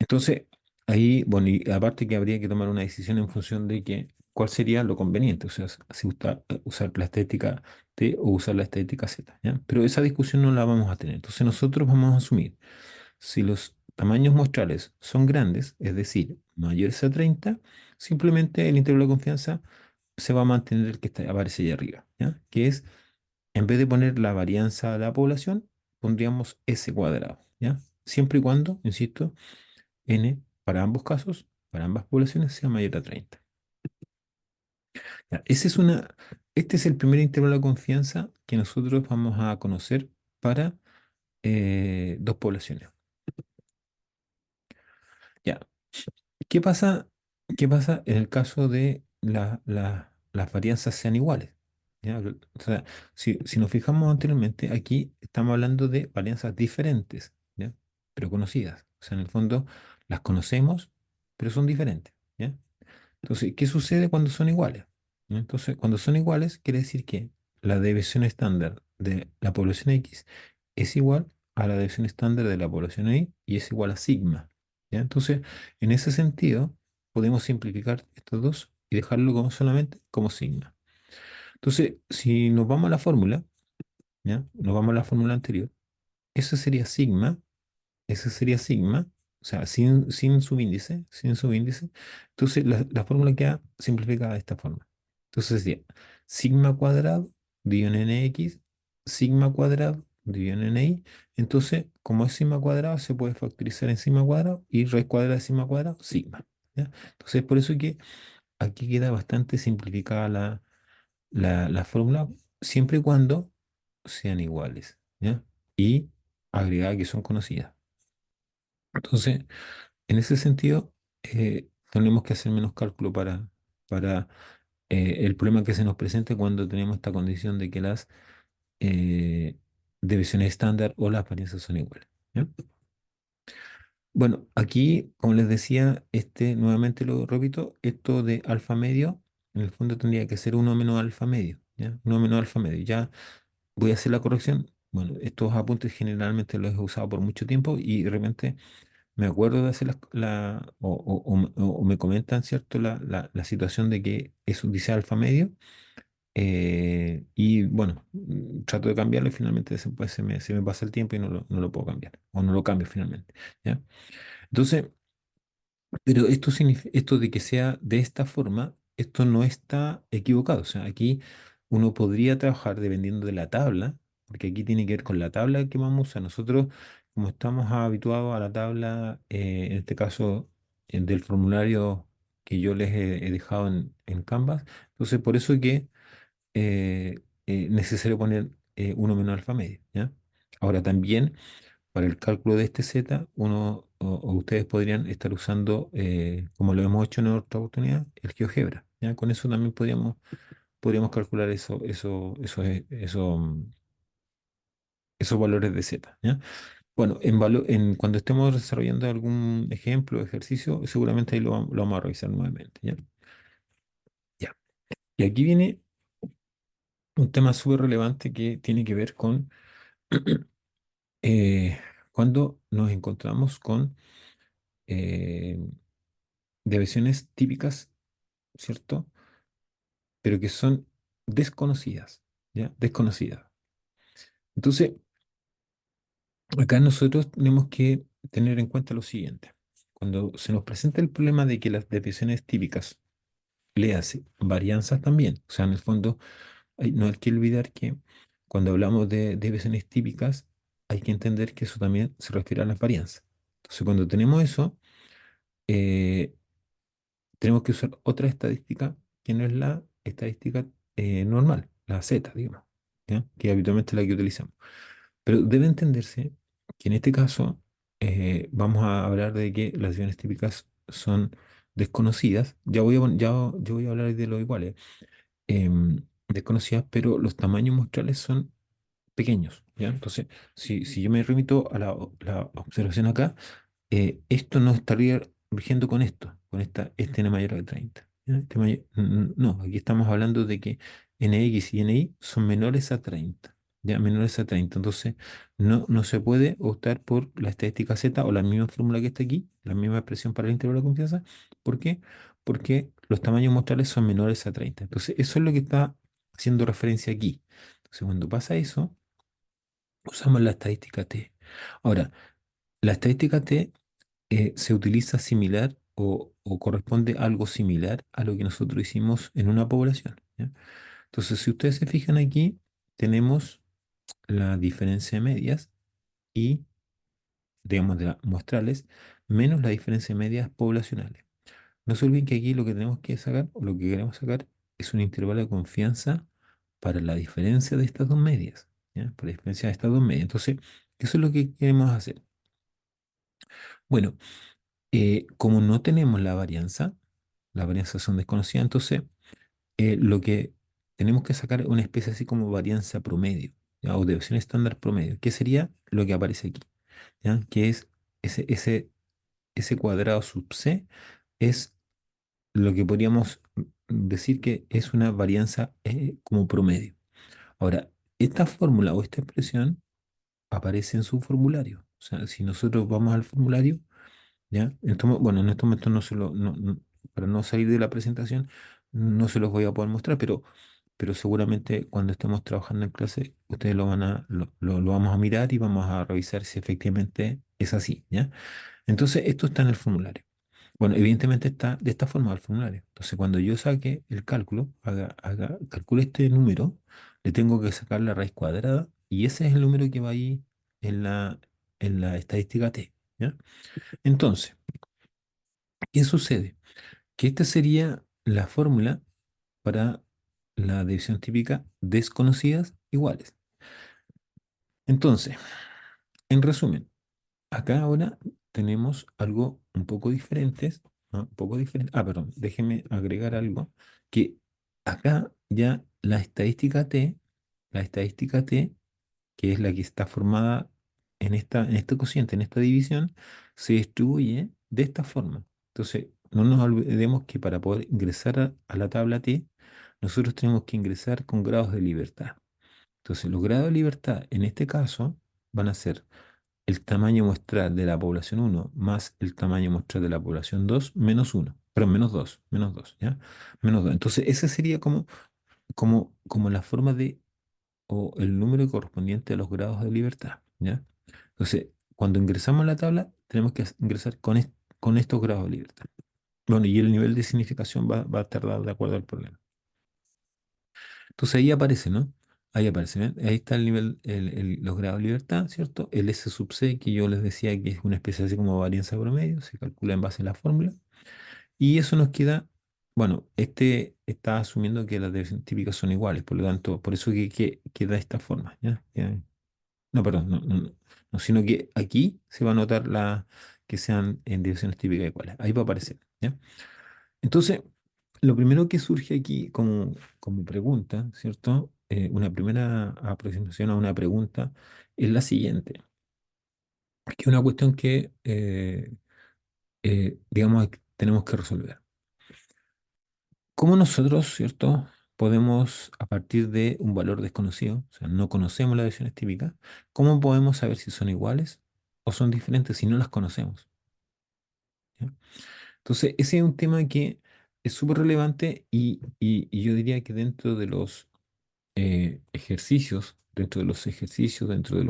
Entonces, ahí, bueno, y aparte que habría que tomar una decisión en función de cuál sería lo conveniente, o sea, si usar la estética T o usar la estética Z, ¿ya? Pero esa discusión no la vamos a tener. Entonces, nosotros vamos a asumir si los tamaños muestrales son grandes, es decir, mayores a 30, simplemente el intervalo de confianza se va a mantener el que aparece ahí arriba, ¿ya? Que es, en vez de poner la varianza de la población, pondríamos S cuadrado, ¿ya? Siempre y cuando, insisto, n para ambos casos para ambas poblaciones sea mayor a 30. Ya, este es el primer intervalo de confianza que nosotros vamos a conocer para dos poblaciones. Ya, ¿qué pasa, qué pasa en el caso de las varianzas sean iguales? ¿Ya? O sea, si nos fijamos anteriormente, aquí estamos hablando de varianzas diferentes, ¿ya? Pero conocidas. O sea, en el fondo las conocemos, pero son diferentes, ¿ya? Entonces, ¿qué sucede cuando son iguales? ¿No? Entonces, cuando son iguales, quiere decir que la deviación estándar de la población X es igual a la deviación estándar de la población Y y es igual a sigma. ¿Ya? Entonces, en ese sentido, podemos simplificar estos dos y dejarlo solamente como sigma. Entonces, si nos vamos a la fórmula, ¿ya? Nos vamos a la fórmula anterior, eso sería sigma, ese sería sigma, o sea, sin subíndice, sin subíndice. Entonces la fórmula queda simplificada de esta forma. Entonces sería sigma cuadrado dividido en nx, sigma cuadrado dividido en ni. Entonces, como es sigma cuadrado, se puede factorizar en sigma cuadrado y raíz cuadrada de sigma cuadrado, sigma. ¿Ya? Entonces, por eso que aquí queda bastante simplificada la fórmula, siempre y cuando sean iguales. ¿Ya? Y agregar que son conocidas. Entonces, en ese sentido, tenemos que hacer menos cálculo para el problema que se nos presenta cuando tenemos esta condición de que las eh, divisiones estándar o las varianzas son iguales. ¿Ya? Bueno, aquí, como les decía, nuevamente lo repito, esto de alfa medio, en el fondo tendría que ser uno menos alfa medio. ¿Ya? Uno menos alfa medio. Ya voy a hacer la corrección. Bueno, estos apuntes generalmente los he usado por mucho tiempo y de repente me acuerdo de hacer o me comentan, ¿cierto? La situación de que eso dice alfa medio. Y bueno, trato de cambiarlo y finalmente después se me pasa el tiempo y no lo puedo cambiar. O no lo cambio finalmente. ¿Ya? Entonces, pero esto de que sea de esta forma, esto no está equivocado. O sea, aquí uno podría trabajar dependiendo de la tabla, porque aquí tiene que ver con la tabla que vamos a usar. Nosotros, como estamos habituados a la tabla, en este caso, del formulario que yo les he dejado en Canvas, entonces por eso que es necesario poner uno menos alfa medio, ¿ya? Ahora también para el cálculo de este z, uno o ustedes podrían estar usando, como lo hemos hecho en otra oportunidad, el GeoGebra. ¿Ya? Con eso también podríamos calcular esos valores de z. ¿Ya? Bueno, cuando estemos desarrollando algún ejemplo o ejercicio, seguramente ahí lo vamos a revisar nuevamente. ¿Ya? Ya. Y aquí viene un tema súper relevante que tiene que ver con eh, cuando nos encontramos con eh, deviaciones típicas, ¿cierto? Pero que son desconocidas, ¿ya? Desconocidas. Entonces, acá nosotros tenemos que tener en cuenta lo siguiente. Cuando se nos presenta el problema de que las desviaciones típicas le hace varianzas también, o sea, en el fondo, no hay que olvidar que cuando hablamos de desviaciones típicas, hay que entender que eso también se refiere a las varianzas. Entonces, cuando tenemos eso, eh, tenemos que usar otra estadística que no es la estadística normal, la Z, digamos, ¿ya? Que habitualmente es la que utilizamos. Pero debe entenderse que en este caso vamos a hablar de que las acciones típicas son desconocidas. Yo voy a hablar de los iguales. Desconocidas, pero los tamaños muestrales son pequeños, ¿ya? Entonces, si yo me remito a la observación acá, esto no estaría rigiendo con esto, con este n mayor a 30. ¿Ya? No, aquí estamos hablando de que nx y ni son menores a 30. Ya, menores a 30. Entonces, no se puede optar por la estadística z o la misma fórmula que está aquí, la misma expresión para el intervalo de confianza. ¿Por qué? Porque los tamaños muestrales son menores a 30. Entonces, eso es lo que está haciendo referencia aquí. Entonces, cuando pasa eso, usamos la estadística t. Ahora, la estadística t se utiliza similar o corresponde a algo similar a lo que nosotros hicimos en una población. ¿Ya? Entonces, si ustedes se fijan aquí, tenemos la diferencia de medias y, digamos, de las muestrales, menos la diferencia de medias poblacionales. no se olviden que aquí lo que tenemos que sacar, o lo que queremos sacar, es un intervalo de confianza para la diferencia de estas dos medias, ¿ya? Para la diferencia de estas dos medias. Entonces, eso es lo que queremos hacer. Bueno, como no tenemos la varianza son desconocidas, entonces lo que tenemos que sacar es una especie así como varianza promedio, ¿ya? O deviación estándar promedio, que sería lo que aparece aquí, ¿ya? Que es ese cuadrado sub c, es lo que podríamos decir que es una varianza como promedio. Ahora, esta fórmula o esta expresión aparece en su formulario. O sea, si nosotros vamos al formulario, ¿ya? Bueno, en este momento no se lo, para no salir de la presentación, no se los voy a poder mostrar, pero seguramente cuando estemos trabajando en clase, ustedes lo vamos a mirar y vamos a revisar si efectivamente es así, ¿ya? Entonces, esto está en el formulario. Bueno, evidentemente está de esta forma el formulario. Entonces, cuando yo saque el cálculo, calcule este número, le tengo que sacar la raíz cuadrada y ese es el número que va ahí en la estadística T, ¿ya? Entonces, ¿qué sucede? Que esta sería la fórmula para la división típica desconocidas iguales. Entonces, en resumen, acá ahora tenemos algo un poco diferente, ¿no? Un poco diferente. Ah, perdón, déjenme agregar algo, que acá ya la estadística T, que es la que está formada en este cociente, en esta división, se distribuye de esta forma. Entonces, no nos olvidemos que para poder ingresar a la tabla T, nosotros tenemos que ingresar con grados de libertad. Entonces, los grados de libertad en este caso van a ser el tamaño muestral de la población uno más el tamaño muestral de la población 2 menos uno, perdón, menos 2, ¿ya? Menos 2. Entonces, ese sería como la forma de, o el número correspondiente a los grados de libertad, ¿ya? Entonces, cuando ingresamos a la tabla, tenemos que ingresar con estos grados de libertad. Bueno, y el nivel de significación va a estar dado de acuerdo al problema. Entonces ahí aparece, ¿no? Ahí aparece, ¿ven? Ahí está el nivel, los grados de libertad, ¿cierto? El S sub C, que yo les decía que es una especie así como varianza promedio, se calcula en base a la fórmula. Y eso nos queda, bueno, este está asumiendo que las definiciones típicas son iguales, por lo tanto, por eso que queda de esta forma, ¿ya? No, perdón, no, sino que aquí se va a notar que sean en divisiones típicas iguales. Ahí va a aparecer, ¿ya? Entonces, lo primero que surge aquí como pregunta, ¿cierto? Una primera aproximación a una pregunta es la siguiente, que es una cuestión que, digamos, que tenemos que resolver. ¿Cómo nosotros, ¿cierto? Podemos, a partir de un valor desconocido, o sea, no conocemos las divisiones típicas, ¿cómo podemos saber si son iguales o son diferentes si no las conocemos? ¿Ya? Entonces, ese es un tema que es súper relevante y yo diría que dentro de los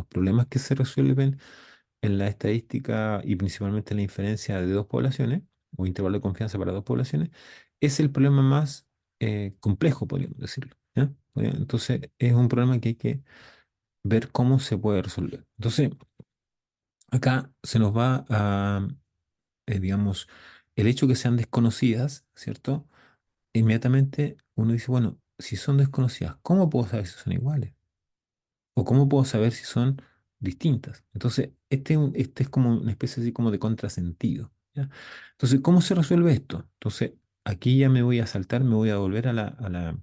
problemas que se resuelven en la estadística y principalmente en la inferencia de dos poblaciones, o intervalo de confianza para dos poblaciones, es el problema más complejo, podríamos decirlo, ¿ya? Entonces, es un problema que hay que ver cómo se puede resolver. Entonces, acá se nos va a, digamos, el hecho que sean desconocidas, ¿cierto? Inmediatamente uno dice, bueno, si son desconocidas, ¿cómo puedo saber si son iguales? ¿O cómo puedo saber si son distintas? Entonces, este es como una especie así como de contrasentido, ¿ya? Entonces, ¿cómo se resuelve esto? Entonces, aquí ya me voy a saltar, me voy a volver a la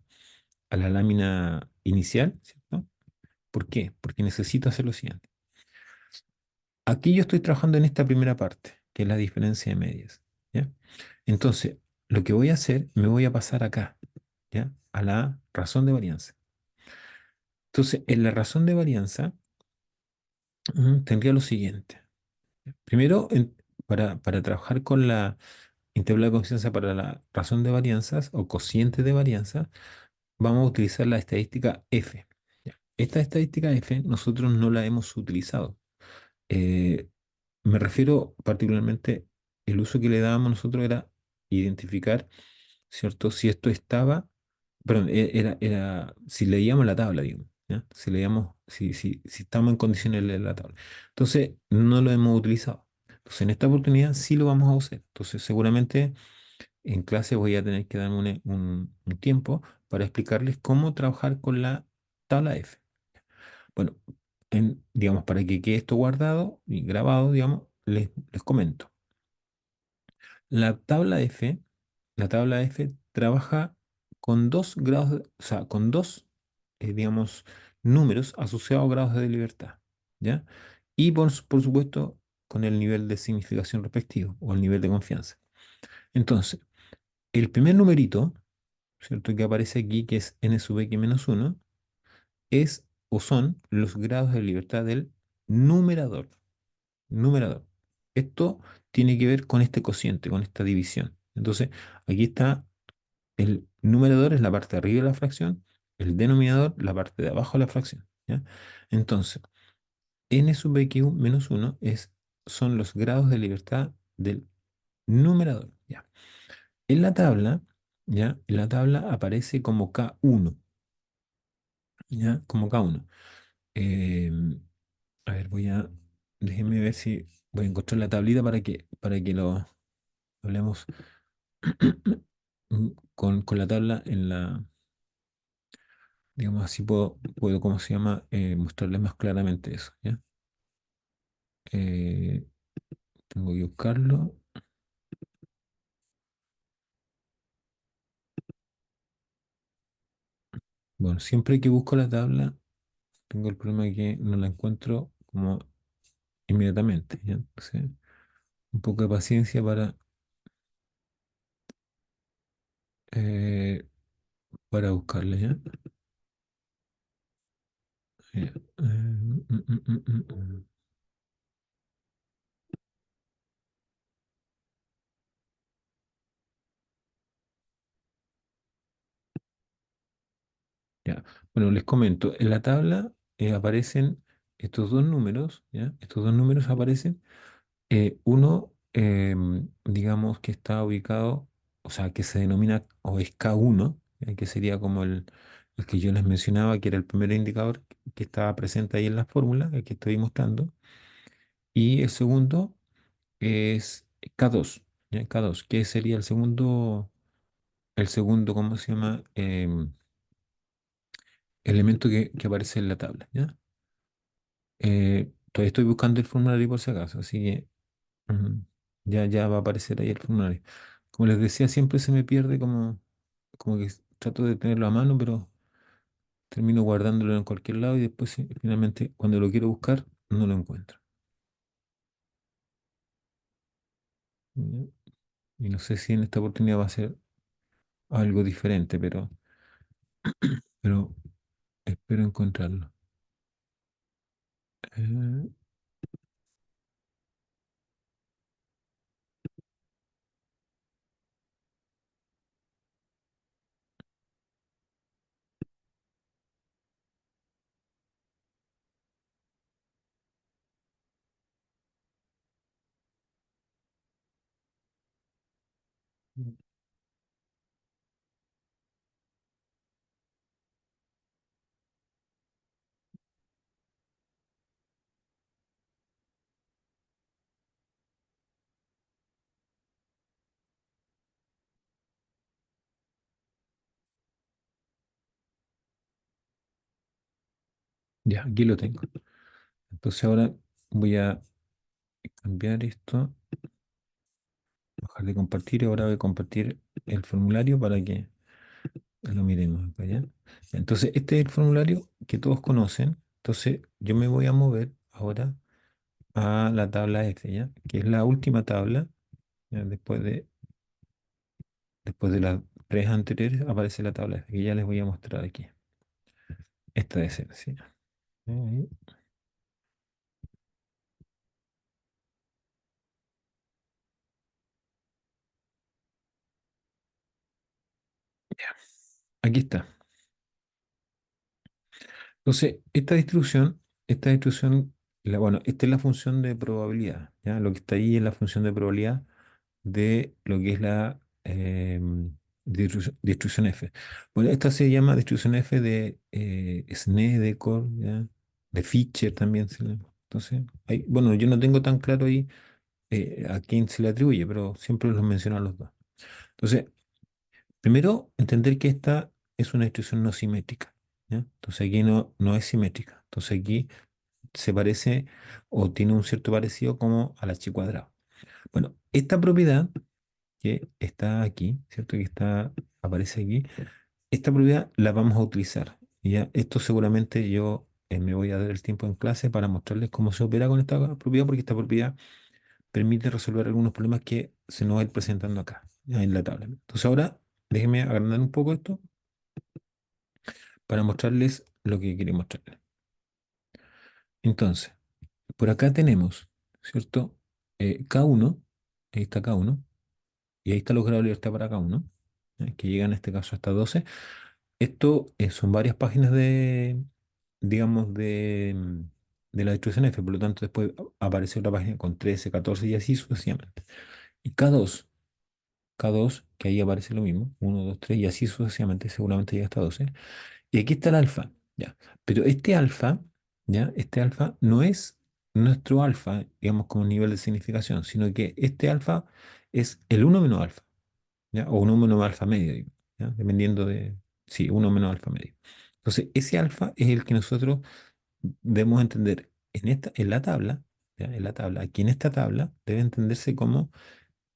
lámina inicial, ¿cierto? ¿Por qué? Porque necesito hacer lo siguiente. Aquí yo estoy trabajando en esta primera parte, que es la diferencia de medias, ¿ya? Entonces, lo que voy a hacer, me voy a pasar acá, ¿ya? A la razón de varianza. Entonces, en la razón de varianza, tendría lo siguiente. Primero, para trabajar con la intervalo de confianza para la razón de varianzas o cociente de varianza, vamos a utilizar la estadística F. ¿Ya? Esta estadística F nosotros no la hemos utilizado. Eh, Me refiero particularmente, el uso que le dábamos nosotros era identificar, ¿cierto? Si esto estaba, perdón, si leíamos la tabla, digamos, ¿ya? Si leíamos, si estamos en condiciones de leer la tabla. Entonces, no lo hemos utilizado. Entonces, en esta oportunidad sí lo vamos a usar. Entonces, seguramente en clase voy a tener que darme un tiempo para explicarles cómo trabajar con la tabla F. Bueno, digamos, para que quede esto guardado y grabado, digamos, les comento. La tabla F, la tabla F trabaja con dos grados, o sea, con dos, digamos, números asociados a grados de libertad, ¿ya? Y por supuesto, con el nivel de significación respectivo o el nivel de confianza. Entonces, el primer numerito, ¿cierto? Que aparece aquí, que es n sub x menos uno, es o son los grados de libertad del numerador. Numerador. Esto tiene que ver con este cociente, con esta división. Entonces, aquí está el numerador, es la parte de arriba de la fracción, el denominador, la parte de abajo de la fracción. ¿Ya? Entonces, n sub x menos uno son los grados de libertad del numerador. ¿Ya? En la tabla, ¿ya? En la tabla aparece como K1, ¿ya? Como K1. Eh, a ver, déjenme ver si voy a encontrar la tablita para que lo hablemos con la tabla digamos así puedo, ¿cómo se llama? Mostrarles más claramente eso, ¿ya? Eh, tengo que buscarlo. Bueno, siempre que busco la tabla, tengo el problema de que no la encuentro como inmediatamente, ¿ya? Entonces, un poco de paciencia eh, para buscarla, ¿ya? Ya, ya. Bueno, les comento, en la tabla aparecen estos dos números, ¿ya? Estos dos números aparecen. Uno, digamos que está ubicado, o sea, que se denomina o es K1, que sería como el que yo les mencionaba, que era el primer indicador que estaba presente ahí en la fórmula que estoy mostrando. Y el segundo es K2, ¿ya? K2, que sería el segundo, ¿cómo se llama? Elemento que aparece en la tabla, ¿ya? Todavía estoy buscando el formulario por si acaso, así que ujú, ya va a aparecer ahí el formulario. Como les decía, siempre se me pierde como que trato de tenerlo a mano, pero termino guardándolo en cualquier lado y después finalmente cuando lo quiero buscar no lo encuentro. ¿Ya? Y no sé si en esta oportunidad va a ser algo diferente, pero espero encontrarlo. Eh, ya, aquí lo tengo. Entonces ahora voy a cambiar esto, bajar de compartir y ahora voy a compartir el formulario para que lo miremos acá, ¿ya? Entonces, este es el formulario que todos conocen. Entonces, yo me voy a mover ahora a la tabla F, ¿ya? Que es la última tabla. ¿Ya? Después de las tres anteriores aparece la tabla F, que ya les voy a mostrar aquí. Esta de ser, ¿sí? Ahí. Aquí está. Entonces, esta distribución, bueno, esta es la función de probabilidad, ¿ya? Lo que está ahí es la función de probabilidad de lo que es la distribución F. Bueno, esta se llama distribución F de Snedeker, ¿ya? De Fisher también se le. Entonces, bueno, yo no tengo tan claro ahí a quién se le atribuye, pero siempre los mencionan los dos. Entonces, primero, entender que esta es una distribución no simétrica, ¿ya? Entonces aquí no es simétrica. Entonces aquí se parece o tiene un cierto parecido como al h cuadrado. Bueno, esta propiedad que está aquí, ¿cierto? Que está, aparece aquí, esta propiedad la vamos a utilizar. Y ya, esto seguramente yo me voy a dar el tiempo en clase para mostrarles cómo se opera con esta propiedad, porque esta propiedad permite resolver algunos problemas que se nos va a ir presentando acá, ya en la tabla. Entonces ahora déjenme agrandar un poco esto para mostrarles lo que quería mostrarles. Entonces, por acá tenemos, ¿cierto? K1, ahí está K1, y ahí está los grados de libertad para K1, que llegan en este caso hasta 12. Esto son varias páginas de, digamos, de la distribución F, por lo tanto después aparece otra página con 13, 14 y así sucesivamente. Y K2, que ahí aparece lo mismo, uno 2 3 y así sucesivamente, seguramente llega hasta 12. Y aquí está el alfa, ya. Pero este alfa, ya, este alfa no es nuestro alfa, digamos, como nivel de significación, sino que este alfa es el uno menos alfa, ya, o 1 menos alfa medio, digo, ya, dependiendo de, sí, uno menos alfa medio. Entonces, ese alfa es el que nosotros debemos entender en la tabla, ya, en la tabla, aquí en esta tabla debe entenderse como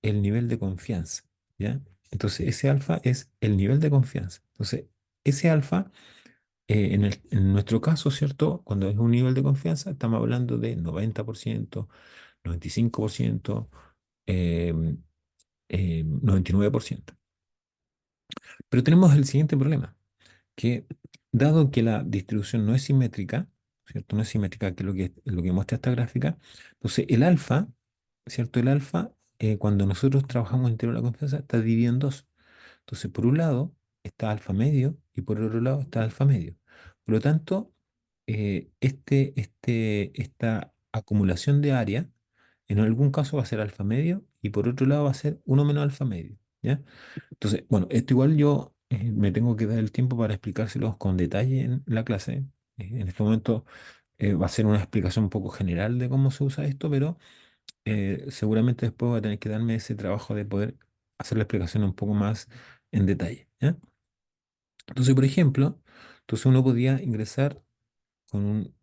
el nivel de confianza, ¿ya? Entonces, ese alfa es el nivel de confianza. Entonces, ese alfa en nuestro caso, ¿cierto? Cuando es un nivel de confianza, estamos hablando de 90%, 95%, eh, 99%. Pero tenemos el siguiente problema, que dado que la distribución no es simétrica, ¿cierto? No es simétrica, que es lo que muestra esta gráfica, entonces el alfa, ¿cierto? El alfa, cuando nosotros trabajamos en teoría de la confianza, está dividido en dos. Entonces, por un lado está alfa medio y por otro lado está alfa medio. Por lo tanto, esta acumulación de área, en algún caso va a ser alfa medio y por otro lado va a ser uno menos alfa medio, ¿ya? Entonces, bueno, esto igual yo me tengo que dar el tiempo para explicárselos con detalle en la clase. En este momento va a ser una explicación un poco general de cómo se usa esto, pero seguramente después va a tener que darme ese trabajo de poder hacer la explicación un poco más en detalle, ¿ya? Entonces, por ejemplo, entonces uno podía ingresar con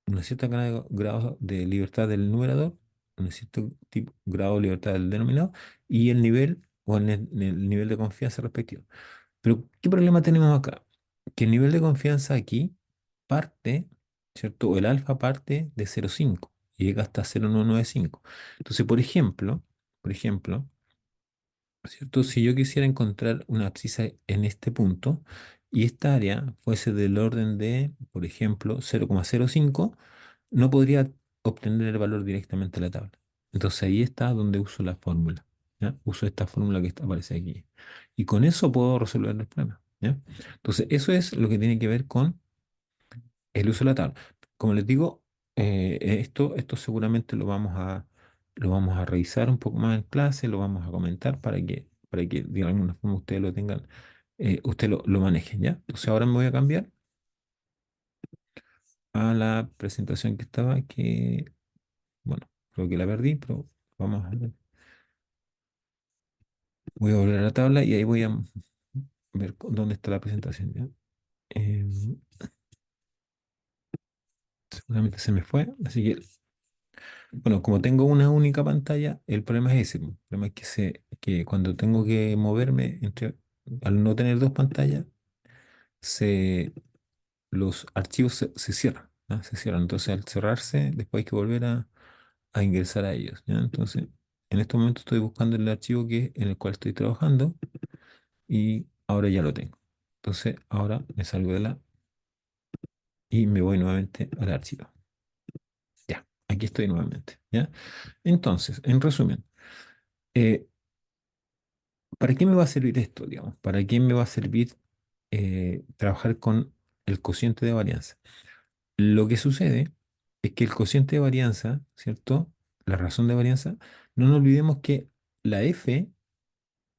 una cierta grado de libertad del numerador, un cierto grado de libertad del denominador y el nivel o en el nivel de confianza respectivo. Pero, ¿qué problema tenemos acá? Que el nivel de confianza aquí parte, ¿cierto? O el alfa parte de 0,5 y llega hasta 0,195. Entonces, por ejemplo, ¿cierto? Si yo quisiera encontrar una abscisa en este punto y esta área fuese del orden de, por ejemplo, 0,05, no podría obtener el valor directamente de la tabla. Entonces ahí está donde uso la fórmula, ¿ya? Uso esta fórmula que aparece aquí. Y con eso puedo resolver el problema, ¿ya? Entonces eso es lo que tiene que ver con el uso de la tabla. Como les digo, esto seguramente lo vamos a revisar un poco más en clase, lo vamos a comentar para que de alguna forma ustedes lo tengan, ustedes lo manejen, ¿ya? Entonces ahora me voy a cambiar a la presentación que estaba, que, bueno, creo que la perdí, pero vamos a ver. Voy a volver a la tabla y ahí voy a ver dónde está la presentación, ¿ya? Seguramente se me fue, así que bueno, como tengo una única pantalla, el problema es ese. El problema es que cuando tengo que moverme al no tener dos pantallas, se, los archivos se cierran, ¿ah? Se cierran. Entonces, al cerrarse, después hay que volver a ingresar a ellos, ¿ya? Entonces, en este momento estoy buscando el archivo en el cual estoy trabajando y ahora ya lo tengo. Entonces, ahora me salgo de la y me voy nuevamente al archivo. Ya, aquí estoy nuevamente, ¿ya? Entonces, en resumen, eh, ¿para qué me va a servir esto, digamos? ¿Para qué me va a servir trabajar con el cociente de varianza? Lo que sucede es que el cociente de varianza, ¿cierto? La razón de varianza, no nos olvidemos que la f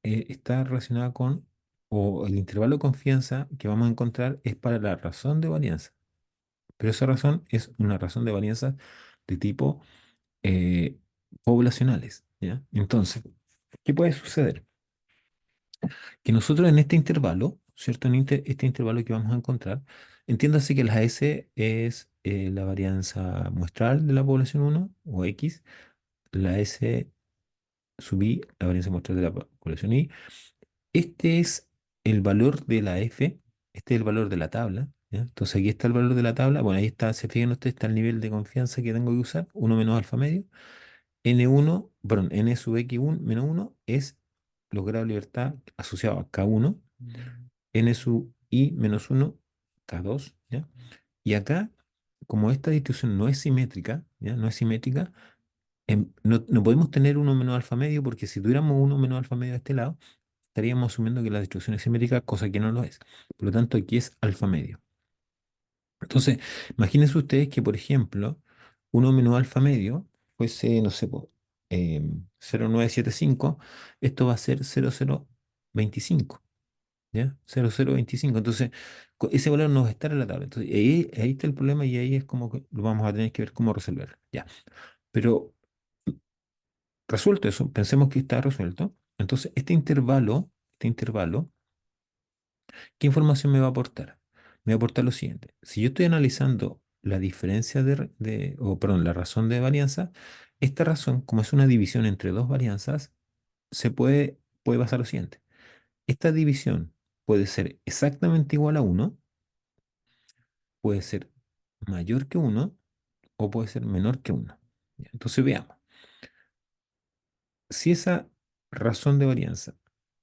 está relacionada con, o el intervalo de confianza que vamos a encontrar es para la razón de varianza. Pero esa razón es una razón de varianza de tipo eh, poblacionales, ¿ya? Entonces, ¿qué puede suceder? Que nosotros en este intervalo, ¿cierto? En este intervalo que vamos a encontrar, entiéndase que la S es la varianza muestral de la población uno o X, la S sub I, la varianza muestral de la población Y. Este es el valor de la F, este es el valor de la tabla, ¿ya? Entonces aquí está el valor de la tabla, bueno, ahí está, se fijan ustedes, está el nivel de confianza que tengo que usar, uno menos alfa medio. N1, perdón, N sub X1 menos uno es los grados de libertad asociados a K1, N sub I menos uno K2, ¿ya? Y acá, como esta distribución no es simétrica, ¿ya? No es simétrica, no podemos tener uno menos alfa medio porque si tuviéramos uno menos alfa medio de este lado, estaríamos asumiendo que la distribución es simétrica, cosa que no lo es. Por lo tanto, aquí es alfa medio. Entonces, imagínense ustedes que, por ejemplo, uno menos alfa medio fuese, no sé, 0,975, esto va a ser 0,025, ¿ya? 0,025. Entonces, ese valor no va a estar en la tabla. Entonces, ahí está el problema y ahí es como que lo vamos a tener que ver cómo resolver. Ya. Pero resuelto eso, pensemos que está resuelto. Entonces, este intervalo, ¿qué información me va a aportar? Me va a aportar lo siguiente. Si yo estoy analizando la diferencia o perdón, la razón de varianza, esta razón, como es una división entre dos varianzas, puede pasar lo siguiente. Esta división puede ser exactamente igual a uno, puede ser mayor que uno o puede ser menor que uno. Ya, entonces veamos. Si esa razón de varianza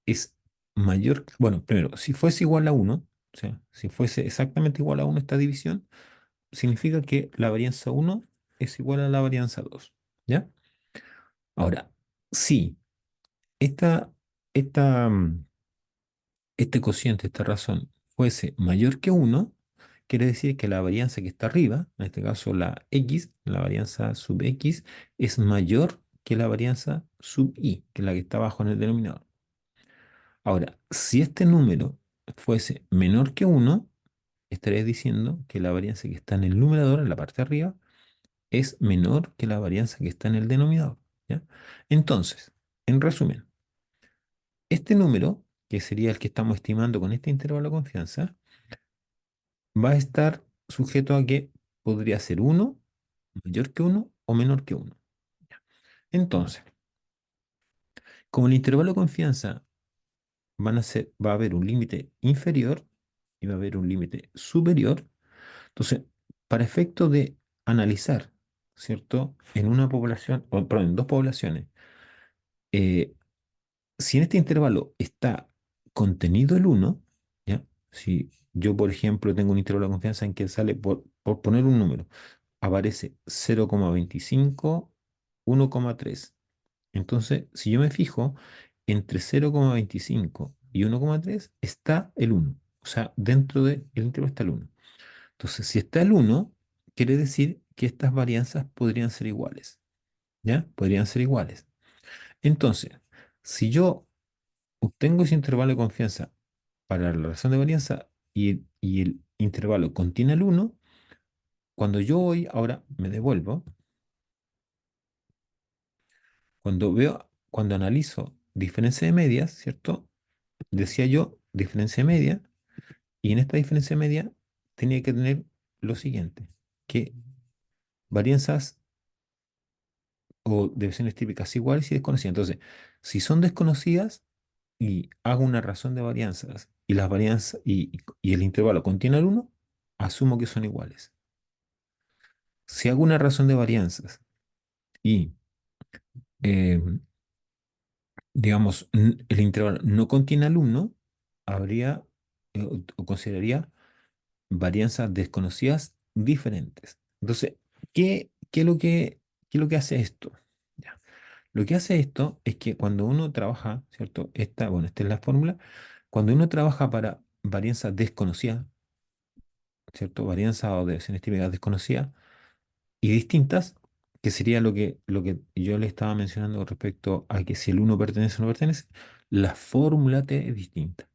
es mayor, bueno, primero, si fuese igual a uno, o sea, si fuese exactamente igual a uno esta división, significa que la varianza uno es igual a la varianza 2. ¿Ya? Ahora, si esta, esta, mm, este cociente, esta razón, fuese mayor que uno, quiere decir que la varianza que está arriba, en este caso la X, la varianza sub X, es mayor que la varianza sub Y, que es la que está abajo en el denominador. Ahora, si este número fuese menor que uno, estaría diciendo que la varianza que está en el numerador, en la parte de arriba, es menor que la varianza que está en el denominador. ¿Ya? Entonces, en resumen, este número, que sería el que estamos estimando con este intervalo de confianza, va a estar sujeto a que podría ser uno mayor que uno o menor que uno. Entonces, como el intervalo de confianza va a haber un límite inferior y va a haber un límite superior, entonces, para efecto de analizar, ¿cierto? En una población, o perdón, en dos poblaciones, eh, si en este intervalo está contenido el uno, ¿ya? Si yo, por ejemplo, tengo un intervalo de confianza en que sale, por poner un número, aparece 0,25, 1,3. Entonces, si yo me fijo, entre 0,25 y 1,3 está el uno. O sea, dentro del intervalo está el uno. Entonces, si está el uno, quiere decir que estas varianzas podrían ser iguales. ¿Ya? Podrían ser iguales. Entonces, si yo obtengo ese intervalo de confianza para la razón de varianza y el intervalo contiene el uno, cuando yo voy, ahora me devuelvo, cuando analizo diferencia de medias, ¿cierto? Decía yo diferencia de media, y en esta diferencia de media tenía que tener lo siguiente, que varianzas o deviaciones típicas iguales y desconocidas. Entonces, si son desconocidas y hago una razón de varianzas y las varianzas y el intervalo contiene el uno, asumo que son iguales. Si hago una razón de varianzas y, eh, digamos, el intervalo no contiene al uno, habría o consideraría varianzas desconocidas diferentes. Entonces, ¿qué es lo que hace esto? Ya. Lo que hace esto es que cuando uno trabaja, ¿cierto? Bueno, esta es la fórmula. Cuando uno trabaja para varianzas desconocidas, ¿cierto? Varianzas o desviaciones típicas desconocidas y distintas, que sería lo que yo le estaba mencionando respecto a que si el uno pertenece o no pertenece, la fórmula T es distinta.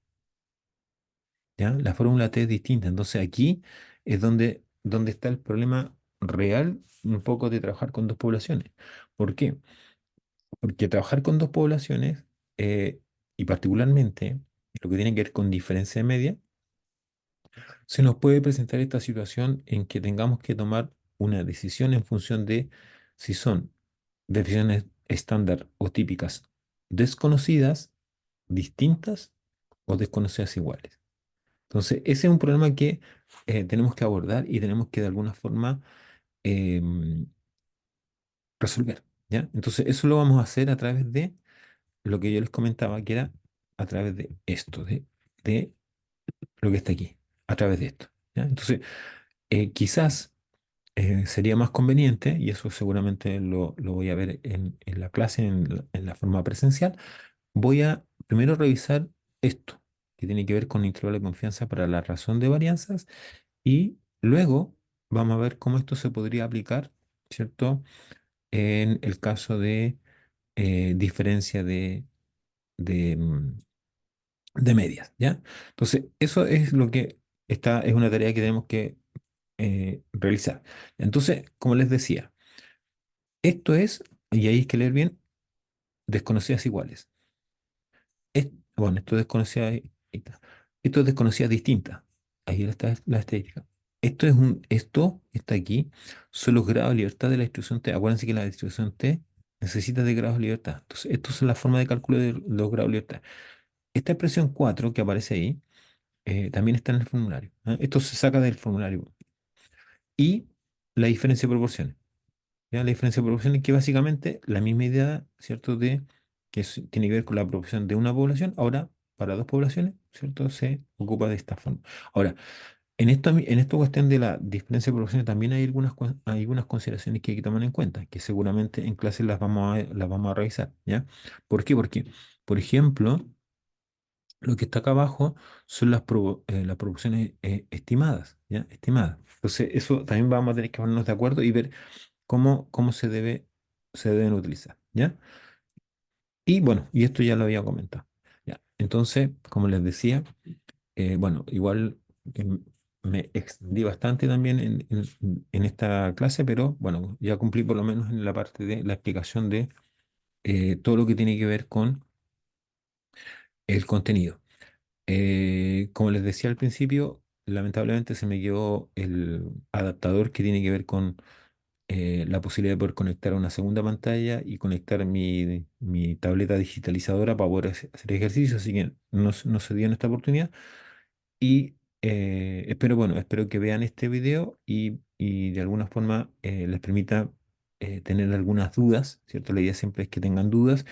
¿Ya? La fórmula T es distinta. Entonces aquí es donde está el problema real un poco de trabajar con dos poblaciones. ¿Por qué? Porque trabajar con dos poblaciones y particularmente lo que tiene que ver con diferencia de media, se nos puede presentar esta situación en que tengamos que tomar una decisión en función de si son decisiones estándar o típicas desconocidas, distintas o desconocidas iguales. Entonces, ese es un problema que tenemos que abordar y tenemos que de alguna forma em, resolver, ¿ya? Entonces, eso lo vamos a hacer a través de lo que yo les comentaba, que era a través de esto, de lo que está aquí, a través de esto, ¿ya? Entonces, quizás sería más conveniente, y eso seguramente lo voy a ver en la clase, en la forma presencial, voy a primero revisar esto, que tiene que ver con intervalo de confianza para la razón de varianzas, y luego vamos a ver cómo esto se podría aplicar, ¿cierto? En el caso de diferencia de, de medias, ¿ya? Entonces, eso es lo que está, es una tarea que tenemos que realizar. Entonces, como les decía, esto es, y ahí hay que leer bien, desconocidas iguales. Bueno, esto es desconocidas, ahí está. Esto es desconocidas distintas. Ahí está la estadística. Esto está aquí, son los grados de libertad de la distribución T. Acuérdense que la distribución T necesita de grados de libertad. Entonces, esto es la forma de cálculo de los grados de libertad. Esta expresión 4 que aparece ahí también está en el formulario. ¿Ah? Esto se saca del formulario. Y la diferencia de proporciones. ¿Ya? La diferencia de proporciones que básicamente la misma idea, ¿cierto? De que tiene que ver con la proporción de una población. Ahora, para dos poblaciones, ¿cierto? Se ocupa de esta forma. Ahora, en esta cuestión de la diferencia de proporciones también hay hay algunas consideraciones que hay que tomar en cuenta, que seguramente en clase las vamos a revisar, ¿ya? ¿Por qué? Porque, por ejemplo, lo que está acá abajo son las proporciones estimadas, ¿ya? Estimadas. Entonces, eso también vamos a tener que ponernos de acuerdo y ver cómo se deben utilizar, ¿ya? Y bueno, y esto ya lo había comentado, ¿ya? Entonces, como les decía, bueno, igual me extendí bastante también en esta clase, pero bueno, ya cumplí por lo menos en la parte de la explicación de todo lo que tiene que ver con el contenido. Como les decía al principio, lamentablemente se me quedó el adaptador que tiene que ver con la posibilidad de poder conectar a una segunda pantalla y conectar mi tableta digitalizadora para poder hacer ejercicio, así que no se dio en esta oportunidad. Y espero, bueno, espero que vean este video y de alguna forma les permita tener algunas dudas, ¿cierto? La idea siempre es que tengan dudas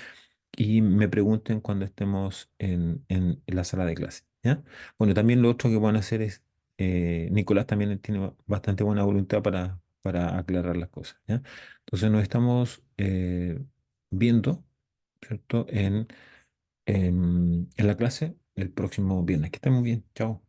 y me pregunten cuando estemos en la sala de clase, ¿ya? Bueno, también lo otro que van a hacer es, Nicolás también tiene bastante buena voluntad para aclarar las cosas, ¿ya? Entonces nos estamos viendo, ¿cierto? En la clase el próximo viernes. Que estén muy bien. Chao.